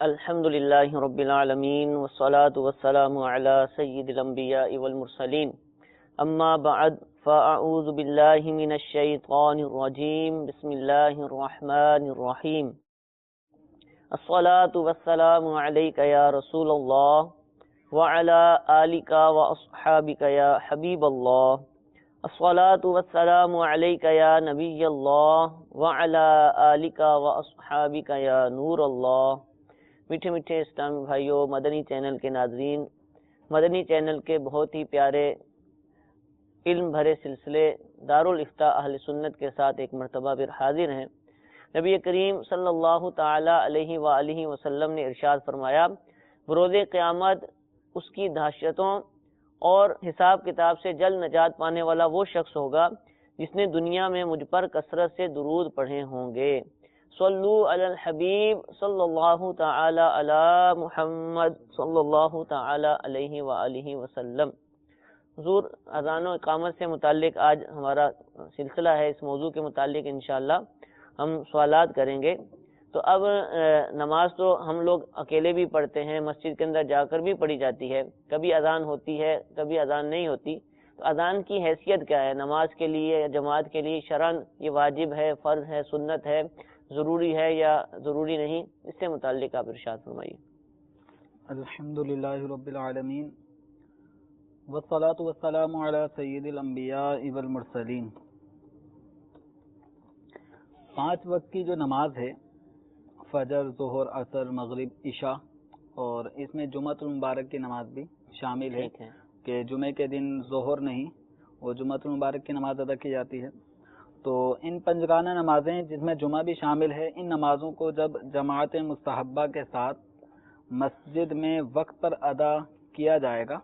الحمدللہ رب العالمین والصلاة والسلام علی سید الانبیاء والمرسلین اما بعد فاعوذ باللہ من الشیطان الرجیم بسم اللہ الرحمن الرحیم الصلاة والسلام علیک یا رسول اللہ وعلی آلک واصحابک یا حبیب اللہ الصلاة والسلام علیک یا نبی اللہ وعلی آلک واصحابک یا نور اللہ۔ میٹھے میٹھے اسلامی بھائیوں، مدنی چینل کے ناظرین، مدنی چینل کے بہت ہی پیارے علم بھرے سلسلے دارالافتاء اہل سنت کے ساتھ ایک مرتبہ پھر حاضر ہیں۔ نبی کریم صلی اللہ تعالی علیہ وآلہ وسلم نے ارشاد فرمایا، بروز قیامت اس کی دہشتوں اور حساب کتاب سے جلد نجات پانے والا وہ شخص ہوگا جس نے دنیا میں مجھ پر کثرت سے درود پڑھے ہوں گے۔ صلو علی الحبیب صلی اللہ تعالی علی محمد صلی اللہ تعالی علیہ وآلہ وسلم۔ حضور، اذان و اقامت سے متعلق آج ہمارا سلسلہ ہے، اس موضوع کے متعلق انشاءاللہ ہم سوالات کریں گے۔ تو اب نماز تو ہم لوگ اکیلے بھی پڑھتے ہیں، مسجد کے اندر جا کر بھی پڑھی جاتی ہے، کبھی اذان ہوتی ہے کبھی اذان نہیں ہوتی، تو اذان کی حیثیت کیا ہے نماز کے لیے یا جماعت کے لیے؟ شرعاً یہ واجب ہے، فرض ہے، سنت ہے، ضروری ہے یا ضروری نہیں؟ اس سے متعلق آپ ارشاد فرمائیے۔ الحمدللہ رب العالمین والصلاة والسلام علی سید الانبیاء والمرسلین۔ 5 وقت کی جو نماز ہے، فجر، ظہر، عصر، مغرب، عشاء، اور اس میں جمعۃ المبارک کی نماز بھی شامل ہے کہ جمعے کے دن ظہر نہیں، وہ جمعۃ المبارک کی نماز ادا کی جاتی ہے۔ تو ان 5 پنجگانہ نمازیں جس میں جمعہ بھی شامل ہے، ان نمازوں کو جب جماعت مستحبہ کے ساتھ مسجد میں وقت پر ادا کیا جائے گا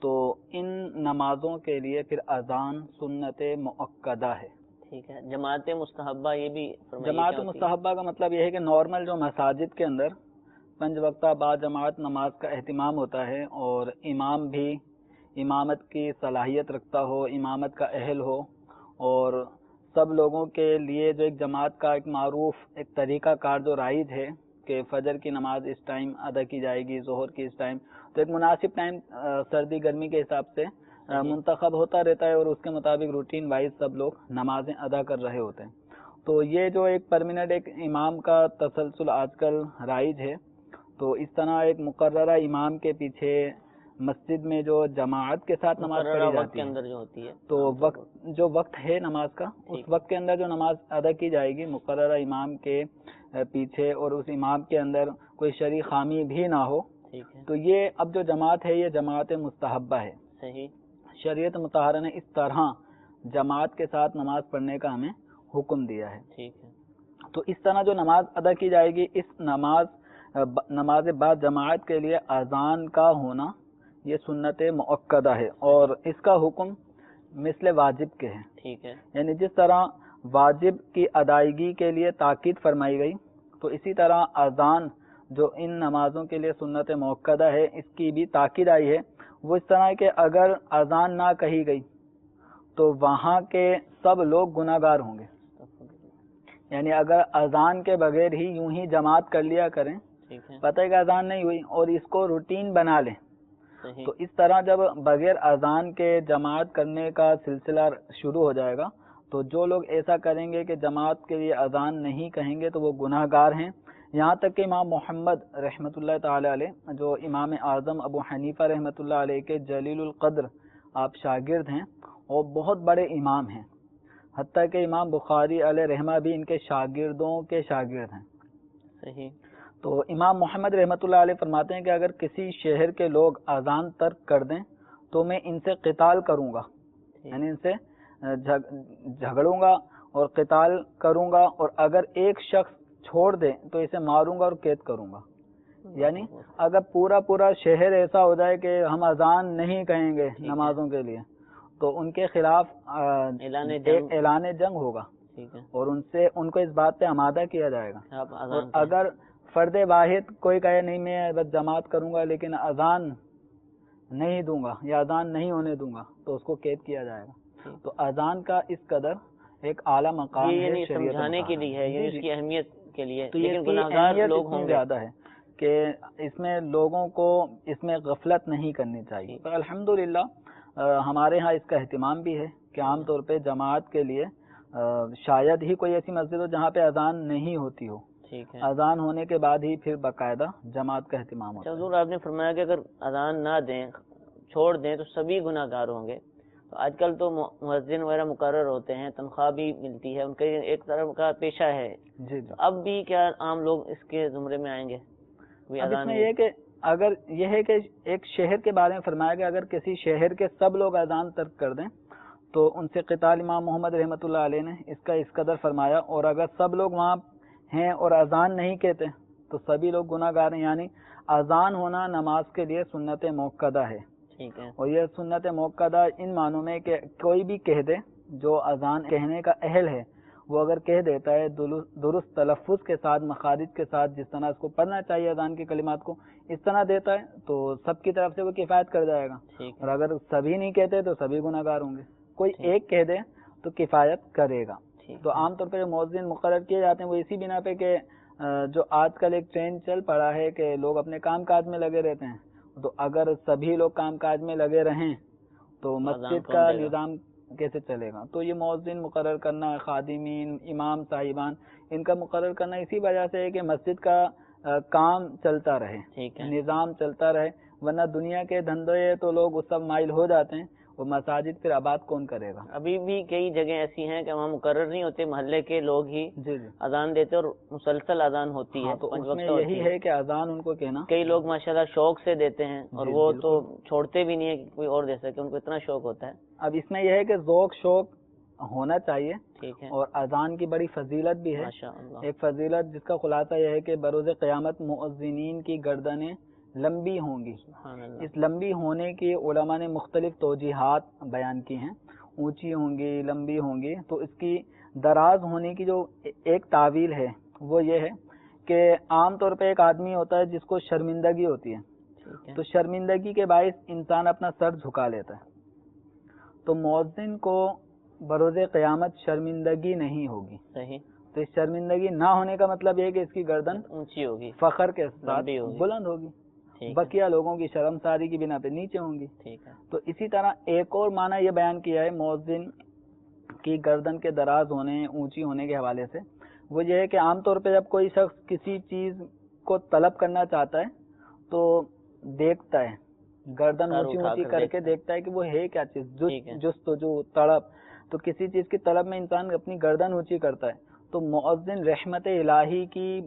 تو ان نمازوں کے لیے پھر اذان سنت مؤکدہ ہے۔ ٹھیک ہے، جماعت مستحبہ یہ بھی جماعت مستحبہ کا مطلب یہ ہے کہ نارمل جو مساجد کے اندر 5 وقتہ بعد جماعت نماز کا اہتمام ہوتا ہے اور امام بھی امامت کی صلاحیت رکھتا ہو، امامت کا اہل ہو، اور سب لوگوں کے لیے جو ایک جماعت کا ایک معروف ایک طریقہ کار جو رائج ہے کہ فجر کی نماز اس ٹائم ادا کی جائے گی، ظہر کی اس ٹائم، تو ایک مناسب ٹائم سردی گرمی کے حساب سے منتخب ہوتا رہتا ہے اور اس کے مطابق روٹین وائز سب لوگ نمازیں ادا کر رہے ہوتے ہیں۔ تو یہ جو ایک پرماننٹ ایک امام کا تسلسل آج کل رائج ہے، تو اس طرح ایک مقررہ امام کے پیچھے مسجد میں جو جماعت کے ساتھ نماز پڑھی جاتی ہے اندر جو ہوتی ہے، تو وقت ہے نماز کا، اس وقت کے اندر جو نماز ادا کی جائے گی مقررہ امام کے پیچھے، اور اس امام کے اندر کوئی شرعی خامی بھی نہ ہو، تو یہ اب جو جماعت ہے یہ جماعت مستحبہ ہے۔ صحیح، شریعت مطہرہ نے اس طرح جماعت کے ساتھ نماز پڑھنے کا ہمیں حکم دیا ہے۔ ٹھیک ہے، تو اس طرح جو نماز ادا کی جائے گی، اس نماز بعد جماعت کے لیے اذان کا ہونا یہ سنت مؤکدہ ہے، اور اس کا حکم مثل واجب کے ہیں۔ ٹھیک ہے، یعنی جس طرح واجب کی ادائیگی کے لیے تاکید فرمائی گئی، تو اسی طرح اذان جو ان نمازوں کے لیے سنت مؤکدہ ہے اس کی بھی تاکید آئی ہے۔ وہ اس طرح ہے کہ اگر اذان نہ کہی گئی تو وہاں کے سب لوگ گناہ گار ہوں گے۔ یعنی اگر اذان کے بغیر ہی یوں ہی جماعت کر لیا کریں، پتہ ہے کہ اذان نہیں ہوئی، اور اس کو روٹین بنا لیں، تو اس طرح جب بغیر اذان کے جماعت کرنے کا سلسلہ شروع ہو جائے گا تو جو لوگ ایسا کریں گے کہ جماعت کے لیے اذان نہیں کہیں گے تو وہ گناہ گار ہیں۔ یہاں تک کہ امام محمد رحمۃ اللہ تعالی علیہ، جو امام اعظم ابو حنیفہ رحمۃ اللہ علیہ کے جلیل القدر آپ شاگرد ہیں اور بہت بڑے امام ہیں، حتیٰ کہ امام بخاری علیہ رحمہ بھی ان کے شاگردوں کے شاگرد ہیں۔ صحیح، تو امام محمد رحمۃ اللہ علیہ فرماتے ہیں کہ اگر کسی شہر کے لوگ اذان ترک کر دیں تو میں ان سے قتال کروں گا، یعنی ان سے جھگڑوں گا اور قتال کروں گا، اور اگر ایک شخص چھوڑ دے تو اسے ماروں گا اور قید کروں گا۔ یعنی اگر پورا شہر ایسا ہو جائے کہ ہم اذان نہیں کہیں گے نمازوں کے لیے تو ان کے خلاف اعلان جنگ ہوگا اور ان کو اس بات پہ آمادہ کیا جائے گا. اور اگر فرد واحد کوئی کہے نہیں میں بس جماعت کروں گا لیکن اذان نہیں دوں گا یا اذان نہیں ہونے دوں گا تو اس کو قید کیا جائے گا. تو اذان کا اس قدر ایک اعلیٰ مقام ہے سمجھانے کے لیے ہے، اس کی اہمیت کے لیے. تو یہ گناہگار لوگ ہوں زیادہ ہے کہ اس میں لوگوں کو اس میں غفلت نہیں کرنی چاہیے. تو الحمدللہ ہمارے ہاں اس کا اہتمام بھی ہے کہ عام طور پہ جماعت کے لیے شاید ہی کوئی ایسی مسجد ہو جہاں پہ اذان نہیں ہوتی ہو. اذان ہونے کے بعد ہی پھر باقاعدہ جماعت کا اہتمام ہوتا ہے. حضور آپ نے فرمایا کہ اگر اذان نہ دیں، چھوڑ دیں تو سبھی گناہ گار ہوں گے. تو آج کل تو مؤذن وغیرہ مقرر ہوتے ہیں، تنخواہ بھی ملتی ہے، ان کا ایک طرح کا پیشہ ہے. جی تو اب بھی کیا عام لوگ اس کے زمرے میں آئیں گے؟ اب اس میں یہ کہ اگر یہ ہے کہ ایک شہر کے بارے میں فرمایا کہ اگر کسی شہر کے سب لوگ اذان ترک کر دیں تو ان سے قتال امام محمد رحمۃ اللہ علیہ نے اس کا اس قدر فرمایا. اور اگر سب لوگ وہاں ہیں اور اذان نہیں کہتے تو سبھی لوگ گناہ گار ہیں. یعنی اذان ہونا نماز کے لیے سنت موقدہ ہے. اور یہ سنت موقدہ ان معنوں میں کہ کوئی بھی کہہ دے جو اذان کہنے کا اہل ہے وہ اگر کہہ دیتا ہے درست تلفظ کے ساتھ، مخارج کے ساتھ، جس طرح اس کو پڑھنا چاہیے اذان کے کلمات کو، اس طرح دیتا ہے تو سب کی طرف سے وہ کفایت کر جائے گا. اور اگر سبھی نہیں کہتے تو سبھی گناہ گار ہوں گے. کوئی ایک کہہ دے تو کفایت کرے گا. تو عام طور پہ جو مؤذن مقرر کیے جاتے ہیں وہ اسی بنا پہ کہ جو آج کل ایک ٹرینڈ چل پڑا ہے کہ لوگ اپنے کام کاج میں لگے رہتے ہیں. تو اگر سبھی لوگ کام کاج میں لگے رہیں تو مسجد کا نظام کیسے چلے گا؟ تو یہ مؤذن مقرر کرنا، خادمین، امام صاحبان، ان کا مقرر کرنا اسی وجہ سے ہے کہ مسجد کا کام چلتا رہے، نظام چلتا رہے. ورنہ دنیا کے دھندے تو لوگ اس سب مائل ہو جاتے ہیں، وہ مساجد پھر آباد کون کرے گا؟ ابھی بھی کئی جگہ ایسی ہیں کہ وہاں مقرر نہیں ہوتے، محلے کے لوگ ہی اذان دیتے اور مسلسل اذان ہوتی ہے. تو اس میں یہی ہے کہ اذان ان کو کہنا، کئی لوگ ماشاءاللہ شوق سے دیتے ہیں اور وہ تو چھوڑتے بھی نہیں ہے کہ کوئی اور دے سکے، ان کو اتنا شوق ہوتا ہے. اب اس میں یہ ہے کہ ذوق شوق ہونا چاہیے. ٹھیک ہے. اور اذان کی بڑی فضیلت بھی ہے. ایک فضیلت جس کا خلاصہ یہ ہے کہ بروز قیامت مؤذنین کی گردنیں لمبی ہوں گی. اس لمبی ہونے کی علماء نے مختلف توجیحات بیان کی ہیں. اونچی ہوں گی، لمبی ہوں گی. تو اس کی دراز ہونے کی جو ایک تعویل ہے وہ یہ ہے کہ عام طور پہ ایک آدمی ہوتا ہے جس کو شرمندگی ہوتی ہے، تو شرمندگی کے باعث انسان اپنا سر جھکا لیتا ہے. تو مؤذن کو بروز قیامت شرمندگی نہیں ہوگی. صحیح. تو اس شرمندگی نہ ہونے کا مطلب یہ ہے کہ اس کی گردن اونچی ہوگی، فخر کے ساتھ بلند ہوگی، بقیہ لوگوں کی شرمساری کی بنا پہ نیچے ہوں گی. تو اسی طرح ایک اور معنی یہ بیان کیا ہے مؤذن کی گردن کے دراز ہونے، اونچی ہونے کے حوالے سے. وہ یہ ہے کہ عام طور پہ جب کوئی شخص کسی چیز کو طلب کرنا چاہتا ہے تو دیکھتا ہے، گردن اونچی کر کے دیکھتا ہے کہ وہ ہے کیا چیز، جستجو، طلب. تو کسی چیز کی طلب میں انسان اپنی گردن اونچی کرتا ہے. تو مؤذن رحمت الہی کی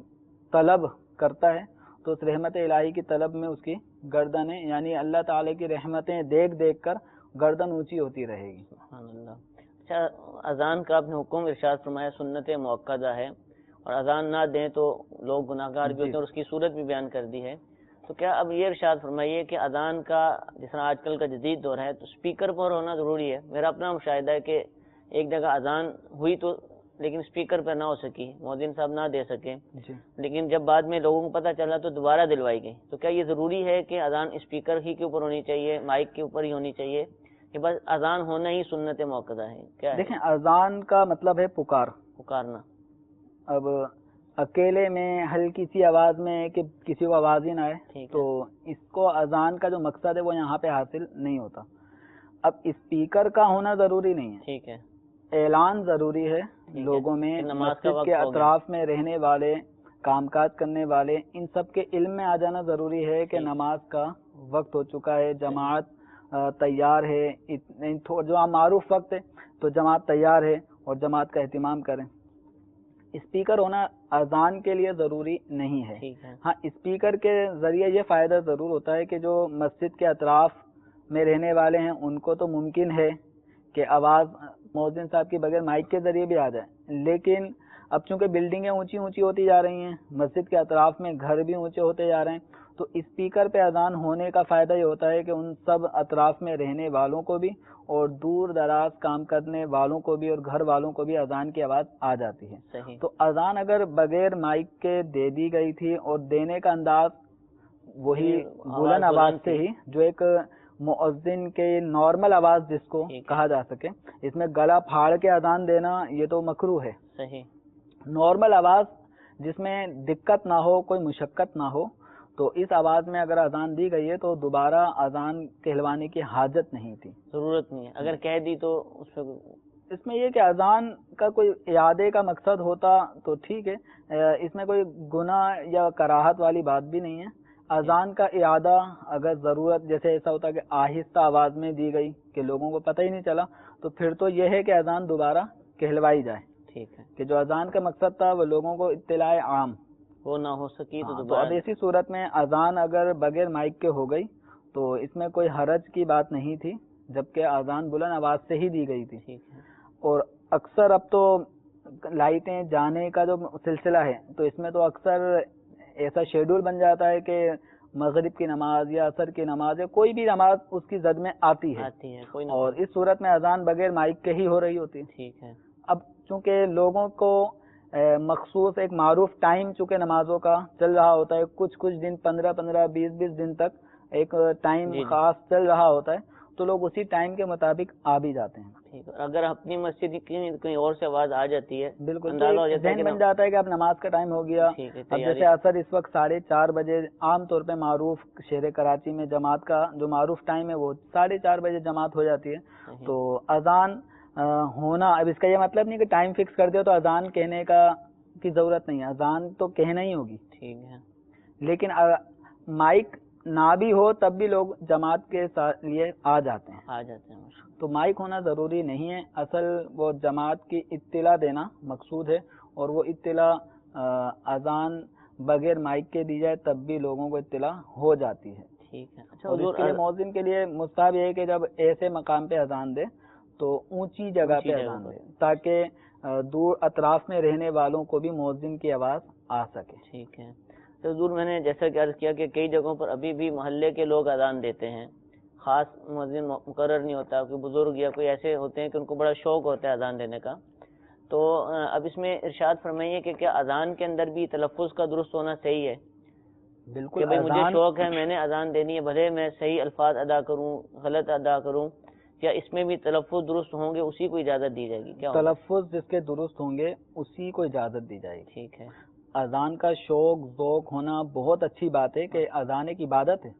طلب کرتا ہے تو اس رحمت الہی کی طلب میں اس کی گردنیں یعنی اللہ تعالی کی رحمتیں دیکھ دیکھ کر گردن اونچی ہوتی رہے گی. سبحان اللہ. اچھا، اذان کا آپ نے حکم ارشاد فرمایا سنت موقدہ ہے اور اذان نہ دیں تو لوگ گناہ گار بھی ہوتے ہیں اور اس کی صورت بھی بیان کر دی ہے. تو کیا اب یہ ارشاد فرمائیے کہ اذان کا جس طرح آج کل کا جدید دور ہے تو اسپیکر پر ہونا ضروری ہے؟ میرا اپنا مشاہدہ ہے کہ ایک جگہ اذان ہوئی تو لیکن اسپیکر پہ نہ ہو سکی، مؤذن صاحب نہ دے سکے، لیکن جب بعد میں لوگوں کو پتہ چلا تو دوبارہ دلوائی گئی. تو کیا یہ ضروری ہے کہ اذان اسپیکر ہی کے اوپر ہونی چاہیے، مائک کے اوپر ہی ہونی چاہیے، کہ بس اذان ہونا ہی سنت موقدہ ہے؟ کیا ہے؟ دیکھیں، اذان کا مطلب ہے پکارنا. اب اکیلے میں ہلکی سی آواز میں کہ کسی کو آواز ہی نہ آئے تو اس کو اذان کا جو مقصد ہے وہ یہاں پہ حاصل نہیں ہوتا. اب اسپیکر کا ہونا ضروری نہیں ہے، ٹھیک ہے، اعلان ضروری ہے. لوگوں میں مسجد کے اطراف میں رہنے والے، کام کاج کرنے والے، ان سب کے علم میں آ جانا ضروری ہے کہ نماز کا وقت ہو چکا ہے، جماعت تیار ہے. جو معروف وقت ہے تو جماعت تیار ہے اور جماعت کا اہتمام کریں. اسپیکر ہونا اذان کے لیے ضروری نہیں ہے. ہاں، اسپیکر کے ذریعے یہ فائدہ ضرور ہوتا ہے کہ جو مسجد کے اطراف میں رہنے والے ہیں ان کو تو ممکن ہے کہ آواز مؤذن صاحب کے بغیر مائک کے ذریعے بھی آ جائے، لیکن اب چونکہ بلڈنگیں اونچی اونچی ہوتی جا رہی ہیں، مسجد کے اطراف میں گھر بھی اونچے ہوتے جا رہے ہیں، تو اسپیکر پہ اذان ہونے کا فائدہ یہ ہوتا ہے کہ ان سب اطراف میں رہنے والوں کو بھی اور دور دراز کام کرنے والوں کو بھی اور گھر والوں کو بھی اذان کی آواز آ جاتی ہے. صحیح. تو اذان اگر بغیر مائک کے دے دی گئی تھی اور دینے کا انداز وہی بلند آواز سے ہی، جو ایک مؤذن کے نارمل آواز جس کو کہا جا سکے، اس میں گلا پھاڑ کے اذان دینا یہ تو مکروہ ہے. صحیح. نارمل آواز جس میں دقت نہ ہو، کوئی مشقت نہ ہو، تو اس آواز میں اگر اذان دی گئی ہے تو دوبارہ اذان کہلوانے کی حاجت نہیں تھی، ضرورت نہیں ہے. اگر کہہ دی تو اس میں یہ کہ اذان کا کوئی اعادے کا مقصد ہوتا تو ٹھیک ہے، اس میں کوئی گناہ یا کراہت والی بات بھی نہیں ہے. اذان کا اعادہ اگر ضرورت، جیسے ایسا ہوتا کہ آہستہ آواز میں دی گئی کہ لوگوں کو پتہ ہی نہیں چلا، تو پھر تو یہ ہے کہ اذان دوبارہ کہلوائی جائے. ٹھیک ہے. کہ جو اذان کا مقصد تھا وہ لوگوں کو اطلاع عام وہ نہ ہو سکی تو تو دوبارہ. اب ایسی صورت میں اذان اگر بغیر مائک کے ہو گئی تو اس میں کوئی حرج کی بات نہیں تھی، جبکہ اذان بلند آواز سے ہی دی گئی تھی. ٹھیک ہے. اور اکثر اب تو لائٹیں جانے کا جو سلسلہ ہے تو اس میں تو اکثر ایسا شیڈول بن جاتا ہے کہ مغرب کی نماز یا عصر کی نماز یا کوئی بھی نماز اس کی زد میں آتی ہے اور اس صورت میں اذان بغیر مائک کے ہی ہو رہی ہوتی ہے. ٹھیک ہے. اب چونکہ لوگوں کو مخصوص ایک معروف ٹائم چونکہ نمازوں کا چل رہا ہوتا ہے، کچھ دن 15 20 دن تک ایک ٹائم خاص چل رہا ہوتا ہے، تو لوگ اسی ٹائم کے مطابق آ بھی جاتے ہیں. ٹھیک ہے. اگر اپنی مسجد کی کہیں اور سے آواز آ جاتی ہے، بالکل ذہن بن جاتا ہے کہ اب نماز کا ٹائم ہو گیا. اب جیسے عصر اس وقت 4:30 بجے عام طور پہ معروف شہر کراچی میں جماعت کا جو معروف ٹائم ہے وہ 4:30 بجے جماعت ہو جاتی ہے. تو اذان ہونا، اب اس کا یہ مطلب نہیں کہ ٹائم فکس کر دے تو اذان کہنے کی ضرورت نہیں ہے، اذان تو کہنا ہی ہوگی. ٹھیک ہے. لیکن مائک نہ بھی ہو تب بھی لوگ جماعت کے لیے آ جاتے ہیں. تو مائک ہونا ضروری نہیں ہے، اصل وہ جماعت کی اطلاع دینا مقصود ہے، اور وہ اطلاع اذان بغیر مائک کے دی جائے تب بھی لوگوں کو اطلاع ہو جاتی ہے. ٹھیک ہے. اور اس کے لیے مؤذن کے لیے مستحب یہ ہے کہ جب ایسے مقام پہ اذان دے تو اونچی جگہ پہ اذان دے تاکہ دور اطراف میں رہنے والوں کو بھی مؤذن کی آواز آ سکے. ٹھیک ہے. تو حضور میں نے جیسا کہ عرض کیا کہ کئی جگہوں پر ابھی بھی محلے کے لوگ اذان دیتے ہیں، خاص مؤذن مقرر نہیں ہوتا، کوئی بزرگ یا کوئی ایسے ہوتے ہیں کہ ان کو بڑا شوق ہوتا ہے اذان دینے کا. تو اب اس میں ارشاد فرمائیے کہ کیا اذان کے اندر بھی تلفظ کا درست ہونا صحیح ہے؟ بالکل. کہ بھئی مجھے شوق ہے، میں نے اذان دینی ہے، بھلے میں صحیح الفاظ ادا کروں غلط ادا کروں، کیا اس میں بھی تلفظ درست ہوں گے اسی کو اجازت دی جائے گی؟ کیا تلفظ جس کے درست ہوں گے اسی کو اجازت دی جائے گی. ٹھیک ہے. اذان کا شوق ذوق ہونا بہت اچھی بات ہے کہ اذان ایک عبادت ہے.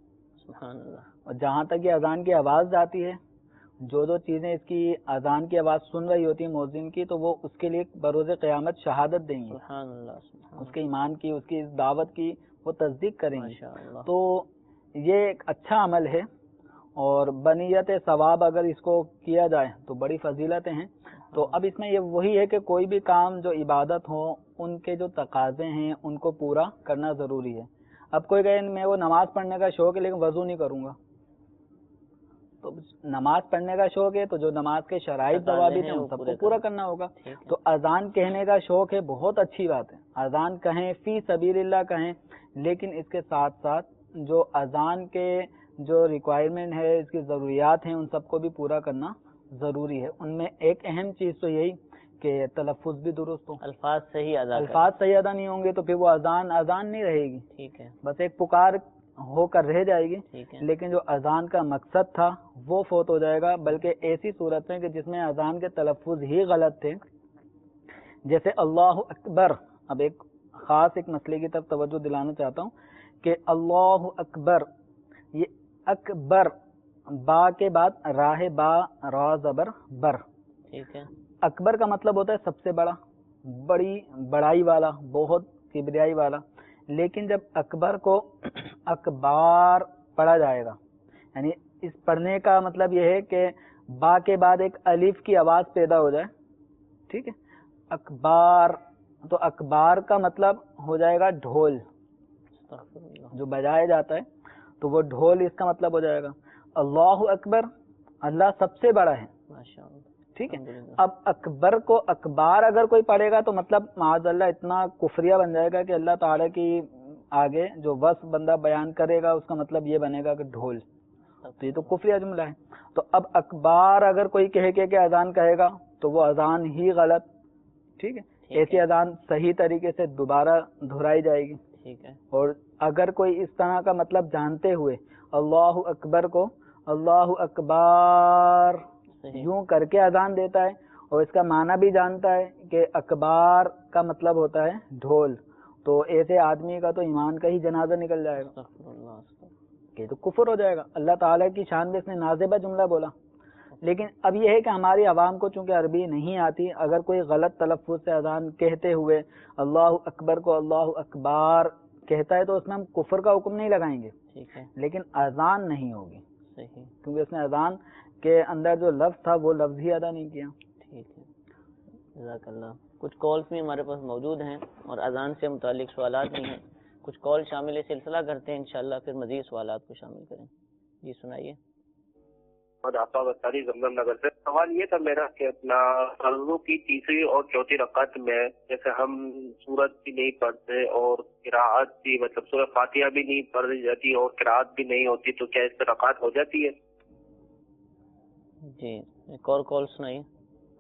سبحان اللہ. اور جہاں تک یہ اذان کی آواز جاتی ہے، جو چیزیں اس کی اذان کی آواز سن رہی ہوتی ہیں مؤذن کی، تو وہ اس کے لیے بروز قیامت شہادت دیں گے. سبحان اللہ. اس کے ایمان کی، اس کی دعوت کی وہ تصدیق کریں گے. تو یہ ایک اچھا عمل ہے اور بنیت ثواب اگر اس کو کیا جائے تو بڑی فضیلتیں ہیں. تو اب اس میں یہ وہی ہے کہ کوئی بھی کام جو عبادت ہو ان کے جو تقاضے ہیں ان کو پورا کرنا ضروری ہے. اب کوئی کہے میں وہ نماز پڑھنے کا شوق ہے لیکن وضو نہیں کروں گا، تو نماز پڑھنے کا شوق ہے تو جو نماز کے شرائط ضوابط ہیں ان سب کو پورا کرنا ہوگا. تو اذان کہنے کا شوق ہے، بہت اچھی بات ہے، اذان کہیں فی سبیل اللہ کہیں، لیکن اس کے ساتھ ساتھ جو اذان کے جو ریکوائرمنٹ ہے، اس کی ضروریات ہیں، ان سب کو بھی پورا کرنا ضروری ہے. ان میں ایک اہم چیز تو یہی کہ تلفظ بھی درست ہو، الفاظ صحیح ادا نہیں ہوں گے تو پھر وہ اذان نہیں رہے گی. ٹھیک ہے. بس ایک پکار ہو کر رہ جائے گی، لیکن جو اذان کا مقصد تھا وہ فوت ہو جائے گا. بلکہ ایسی صورت میں کہ جس میں اذان کے تلفظ ہی غلط تھے، جیسے اللہ اکبر. اب ایک خاص ایک مسئلے کی طرف توجہ دلانا چاہتا ہوں کہ اللہ اکبر، یہ اکبر با کے بعد راہ با را زبر بر. ٹھیک ہے. اکبر کا مطلب ہوتا ہے سب سے بڑا، بڑی بڑائی والا، بہت کبریائی والا. لیکن جب اکبر کو اکبار پڑھا جائے گا، یعنی اس پڑھنے کا مطلب یہ ہے کہ با کے بعد ایک الف کی آواز پیدا ہو جائے. ٹھیک ہے. اکبار، تو اکبار کا مطلب ہو جائے گا ڈھول جو بجایا جاتا ہے، تو وہ ڈھول اس کا مطلب ہو جائے گا. اللہ اکبر، اللہ سب سے بڑا ہے. ٹھیک ہے. الحمدللہ. اب اکبر کو اکبار اگر کوئی پڑھے گا تو مطلب معاذ اللہ اتنا کفریہ بن جائے گا کہ اللہ تعالیٰ کی آگے جو وصف بندہ بیان کرے گا اس کا مطلب یہ بنے گا کہ ڈھول. تو یہ تو کفریہ جملہ ہے. تو اب اکبار اگر کوئی کہے کہ اذان کہے گا تو وہ اذان ہی غلط. ٹھیک ہے. ایسی اذان صحیح طریقے سے دوبارہ دہرائی جائے گی. ٹھیک ہے. اور اگر کوئی اس طرح کا مطلب جانتے ہوئے اللہ اکبر کو اللہ اکبار یوں کر کے اذان دیتا ہے اور اس کا معنی بھی جانتا ہے کہ اکبار کا مطلب ہوتا ہے ڈھول، تو ایسے آدمی کا تو ایمان کا ہی جنازہ نکل جائے گا، کہ تو کفر ہو جائے گا. اللہ تعالیٰ کی شان میں اس نے نازبہ جملہ بولا. لیکن اب یہ ہے کہ ہماری عوام کو چونکہ عربی نہیں آتی، اگر کوئی غلط تلفظ سے اذان کہتے ہوئے اللہ اکبر کو اللہ اکبار کہتا ہے تو اس میں ہم کفر کا حکم نہیں لگائیں گے، ٹھیک ہے، لیکن اذان نہیں ہوگی، صحیح، کیونکہ اس نے اذان کے اندر جو لفظ تھا وہ لفظ ہی ادا نہیں کیا. ٹھیک ہے. جزاک اللہ. کچھ کالس بھی ہمارے پاس موجود ہیں اور اذان سے متعلق سوالات بھی ہیں. کچھ کال شامل سلسلہ کرتے ہیں انشاءاللہ، پھر مزید سوالات کو شامل کریں. جی سنائیے. زمزم نگر سے سوال یہ تھا میرا کہ اپنا فرضوں کی تیسری اور چوتھی رکعت میں جیسے ہم سورت بھی نہیں پڑھتے اور قراءت بھی مطلب سورہ فاتحہ بھی نہیں پڑھی جاتی اور قراءت بھی نہیں ہوتی، تو کیا اس پہ رکعت ہو جاتی ہے؟ جی ایک اور کال سنائیے.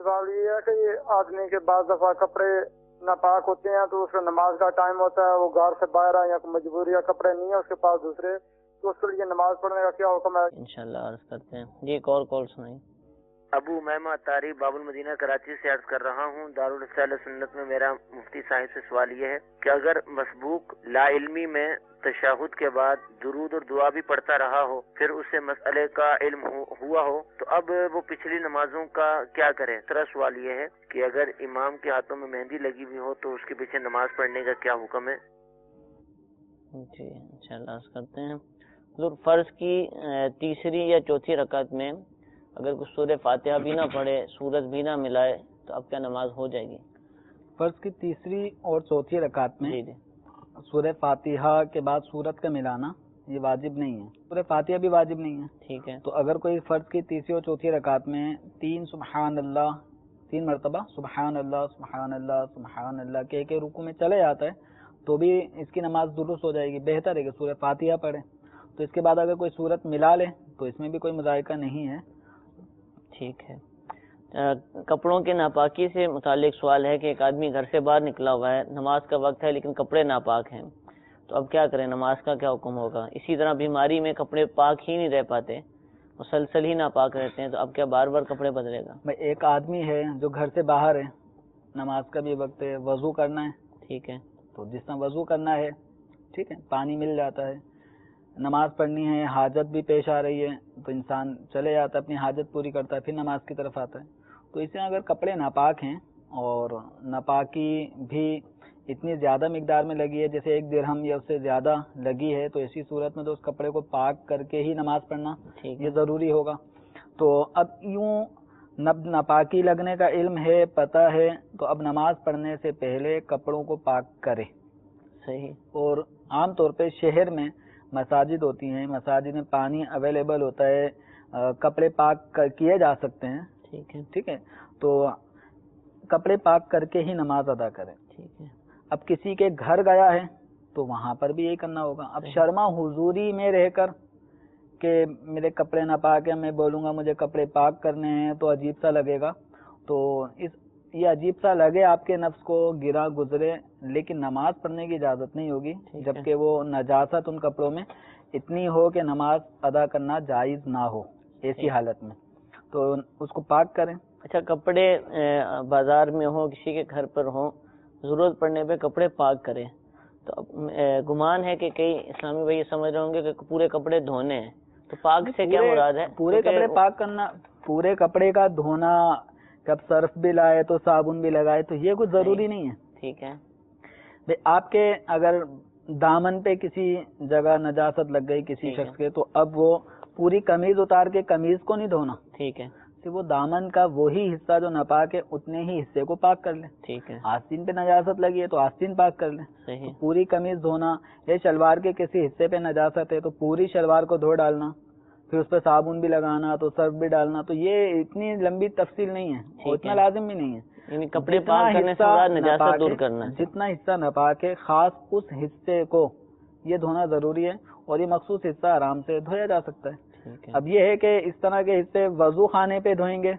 سوال یہ ہے کہ یہ آدمی کے بعض دفعہ کپڑے ناپاک ہوتے ہیں تو اس کا نماز کا ٹائم ہوتا ہے، وہ گھر سے باہر آئے یا کوئی مجبوری یا کپڑے نہیں ہے اس کے پاس دوسرے، تو اس کے لیے نماز پڑھنے کا کیا حکم ہے؟ انشاءاللہ عرض کرتے ہیں. جی ایک اور کال سنائیے. ابو امیمہ طاری باب المدینہ کراچی سے عرض کر رہا ہوں. دارالرسالہ سنت میں میرا مفتی صاحب سے سوال یہ ہے کہ اگر مسبوق لا علمی میں تشہد کے بعد درود اور دعا بھی پڑھتا رہا ہو، پھر اسے مسئلے کا علم ہوا ہو، تو اب وہ پچھلی نمازوں کا کیا کرے؟ تیسرا سوال یہ ہے کہ اگر امام کے ہاتھوں میں مہندی لگی ہوئی ہو تو اس کے پیچھے نماز پڑھنے کا کیا حکم ہے؟ جی انشاءاللہ عرض کرتے ہیں. حضور فرض کی تیسری یا چوتھی رکعت میں اگر کوئی سورہ فاتحہ بھی نہ پڑھے، سورت بھی نہ ملائے، تو اب کیا نماز ہو جائے گی؟ فرض کی تیسری اور چوتھی رکعت میں جی جی سورہ فاتحہ کے بعد سورت کا ملانا یہ واجب نہیں ہے، سورہ فاتحہ بھی واجب نہیں ہے. ٹھیک ہے. تو اگر کوئی فرض کی تیسری اور چوتھی رکعت میں تین مرتبہ سبحان اللہ سبحان اللہ سبحان اللہ کہہ کے رکوع میں چلے جاتا ہے تو بھی اس کی نماز درست ہو جائے گی. بہتر ہے کہ سورہ فاتحہ پڑھے، تو اس کے بعد اگر کوئی سورت ملا لے تو اس میں بھی کوئی مذائقہ نہیں ہے. ٹھیک ہے. کپڑوں کے ناپاکی سے متعلق سوال ہے کہ ایک آدمی گھر سے باہر نکلا ہوا ہے، نماز کا وقت ہے لیکن کپڑے ناپاک ہیں، تو اب کیا کریں؟ نماز کا کیا حکم ہوگا؟ اسی طرح بیماری میں کپڑے پاک ہی نہیں رہ پاتے، مسلسل ہی ناپاک رہتے ہیں، تو اب کیا بار بار کپڑے بدلے گا؟ ایک آدمی ہے جو گھر سے باہر ہے، نماز کا بھی وقت ہے، وضو کرنا ہے، ٹھیک ہے، تو جس طرح وضو کرنا ہے ٹھیک ہے، پانی مل جاتا ہے، نماز پڑھنی ہے، حاجت بھی پیش آ رہی ہے تو انسان چلے جاتا ہے، اپنی حاجت پوری کرتا ہے، پھر نماز کی طرف آتا ہے. تو اس میں اگر کپڑے ناپاک ہیں اور ناپاکی بھی اتنی زیادہ مقدار میں لگی ہے جیسے 1 درہم یا اس سے زیادہ لگی ہے، تو ایسی صورت میں تو اس کپڑے کو پاک کر کے ہی نماز پڑھنا یہ ضروری ہوگا. تو اب یوں ناپاکی لگنے کا علم ہے، پتہ ہے، تو اب نماز پڑھنے سے پہلے کپڑوں کو پاک کرے. صحیح. اور عام طور پہ شہر میں مساجد ہوتی ہیں، مساجد میں پانی اویلیبل ہوتا ہے، کپڑے پاک کیے جا سکتے ہیں. ٹھیک ہے، تو کپڑے پاک کر کے ہی نماز ادا کریں. ٹھیک ہے. اب کسی کے گھر گیا ہے تو وہاں پر بھی یہی کرنا ہوگا. اب شرما حضوری میں رہ کر کہ میرے کپڑے نہ پاک ہیں، میں بولوں گا مجھے کپڑے پاک کرنے ہیں تو عجیب سا لگے گا. تو یہ عجیب سا لگے آپ کے نفس کو، گرا گزرے، لیکن نماز پڑھنے کی اجازت نہیں ہوگی جبکہ وہ نجاست ان کپڑوں میں اتنی ہو کہ نماز ادا کرنا جائز نہ ہو. ایسی حالت میں تو اس کو پاک کریں. اچھا، کپڑے بازار میں ہوں، کسی کے گھر پر ہوں، ضرورت پڑنے پہ کپڑے پاک کریں، تو گمان ہے کہ کئی اسلامی بھائی سمجھ رہے ہوں گے کہ پورے کپڑے دھونے ہیں، تو پاک سے کیا مراد ہے؟ پورے کپڑے پاک کرنا، پورے کپڑے کا دھونا، جب سرف بھی لائے تو صابن بھی لگائے، تو یہ کچھ ضروری نہیں ہے. ٹھیک ہے. آپ کے اگر دامن پہ کسی جگہ نجاست لگ گئی کسی شخص کے، تو اب وہ پوری قمیض اتار کے قمیض کو نہیں دھونا. ٹھیک ہے. وہ دامن کا وہی حصہ جو ناپاک ہے اتنے ہی حصے کو پاک کر لیں. ٹھیک ہے. آستین پہ نجاست لگی ہے تو آستین پاک کر لیں. صحیح. پوری قمیض دھونا، یا شلوار کے کسی حصے پہ نجاست ہے تو پوری شلوار کو دھو ڈالنا، پھر اس پہ صابن بھی لگانا تو سرف بھی ڈالنا، تو یہ اتنی لمبی تفصیل نہیں ہے اور اتنا لازم بھی نہیں ہے. یعنی کپڑے پاک کرنے سے مراد نجاست دور کرنا، جتنا حصہ ناپاک ہے خاص اس حصے کو یہ دھونا ضروری ہے، اور یہ مخصوص حصہ آرام سے دھویا جا سکتا ہے. اب یہ ہے کہ اس طرح کے حصے وضو خانے پہ دھوئیں گے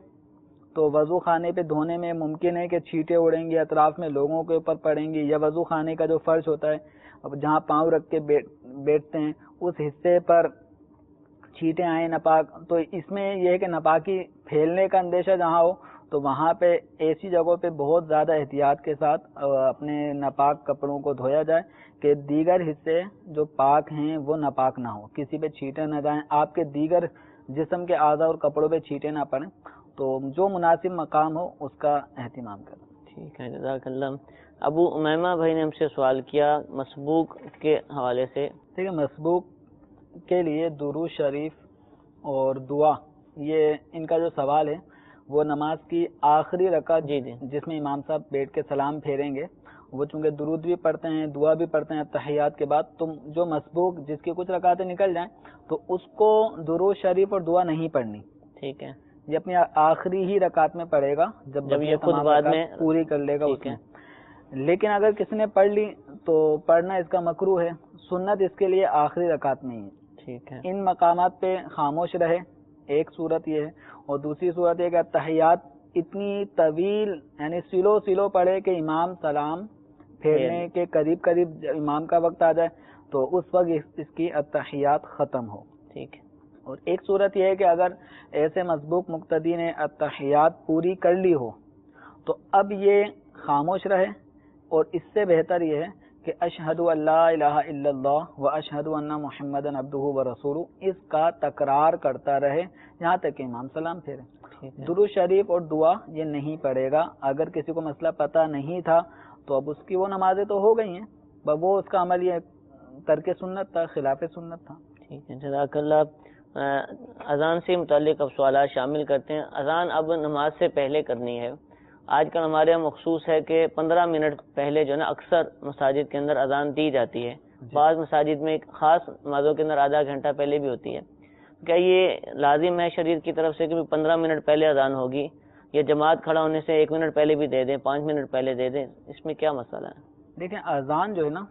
تو وضو خانے پہ دھونے میں ممکن ہے کہ چھینٹیں اڑیں گی، اطراف میں لوگوں کے اوپر پڑیں گی، یا وضو خانے کا جو فرش ہوتا ہے اب جہاں پاؤں رکھ کے بیٹھتے ہیں اس حصے پر چھینٹیں آئیں ناپاک، تو اس میں یہ ہے کہ ناپاکی پھیلنے کا اندیشہ جہاں ہو تو وہاں پہ ایسی جگہوں پہ بہت زیادہ احتیاط کے ساتھ اپنے ناپاک کپڑوں کو دھویا جائے کہ دیگر حصے جو پاک ہیں وہ ناپاک نہ ہوں، کسی پہ چھینٹیں نہ جائیں، آپ کے دیگر جسم کے اعضاء اور کپڑوں پہ چھینٹیں نہ پڑیں. تو جو مناسب مقام ہو اس کا اہتمام کریں. ٹھیک ہے، جزاک اللہ. ابو امیمہ بھائی نے ہم سے سوال کیا مسبوق کے حوالے سے. ٹھیک ہے، مسبوق کے لیے درود شریف اور دعا، یہ ان کا جو سوال ہے وہ نماز کی آخری رکعت جس میں امام صاحب بیٹھ کے سلام پھیریں گے، وہ چونکہ درود بھی پڑھتے ہیں دعا بھی پڑھتے ہیں تحیات کے بعد، تو جو مسبوق جس کی کچھ رکعتیں نکل جائیں تو اس کو درود شریف اور دعا نہیں پڑھنی. ٹھیک ہے، یہ اپنی آخری ہی رکعت میں پڑھے گا جب یہ خود بعد میں پوری کر لے گا اس میں. لیکن اگر کسی نے پڑھ لی تو پڑھنا اس کا مکروہ ہے، سنت اس کے لیے آخری رکعت میں ہی ہے. ٹھیک ہے، ان مقامات پہ خاموش رہے، ایک صورت یہ ہے، اور دوسری صورت یہ کہ تحیات اتنی طویل یعنی سلو پڑھے کہ امام سلام پھیرنے کے قریب امام کا وقت آ جائے تو اس وقت اس کی التحیات ختم ہو. ٹھیک ہے. اور ایک صورت یہ ہے کہ اگر ایسے مسبوق مقتدی نے التحیات پوری کر لی ہو تو اب یہ خاموش رہے، اور اس سے بہتر یہ ہے کہ اشہد ان لا الہ الا اللہ و اشہد ان محمدن عبدہ و رسولہ اس کا تکرار کرتا رہے یہاں تک کہ امام سلام پھیرے. درود شریف اور دعا یہ نہیں پڑھے گا. اگر کسی کو مسئلہ پتہ نہیں تھا تو اب اس کی وہ نمازیں تو ہو گئی ہیں، وہ اس کا عمل یہ ترک سنت تھا، خلاف سنت تھا. ٹھیک ہے، جزاک اللہ. اذان سے متعلق اب سوالات شامل کرتے ہیں. اذان اب نماز سے پہلے کرنی ہے. آج کل ہمارے یہاں مخصوص ہے کہ 15 منٹ پہلے جو ہے نا اکثر مساجد کے اندر اذان دی جاتی ہے. بعض مساجد میں خاص نمازوں کے اندر آدھا گھنٹہ پہلے بھی ہوتی ہے. کیا یہ لازم ہے شریعت کی طرف سے کہ 15 منٹ پہلے اذان ہوگی، یا جماعت کھڑا ہونے سے 1 منٹ پہلے بھی دے دیں، 5 منٹ پہلے دے دیں؟ اس میں کیا مسئلہ ہے؟ دیکھیں، اذان جو ہے نا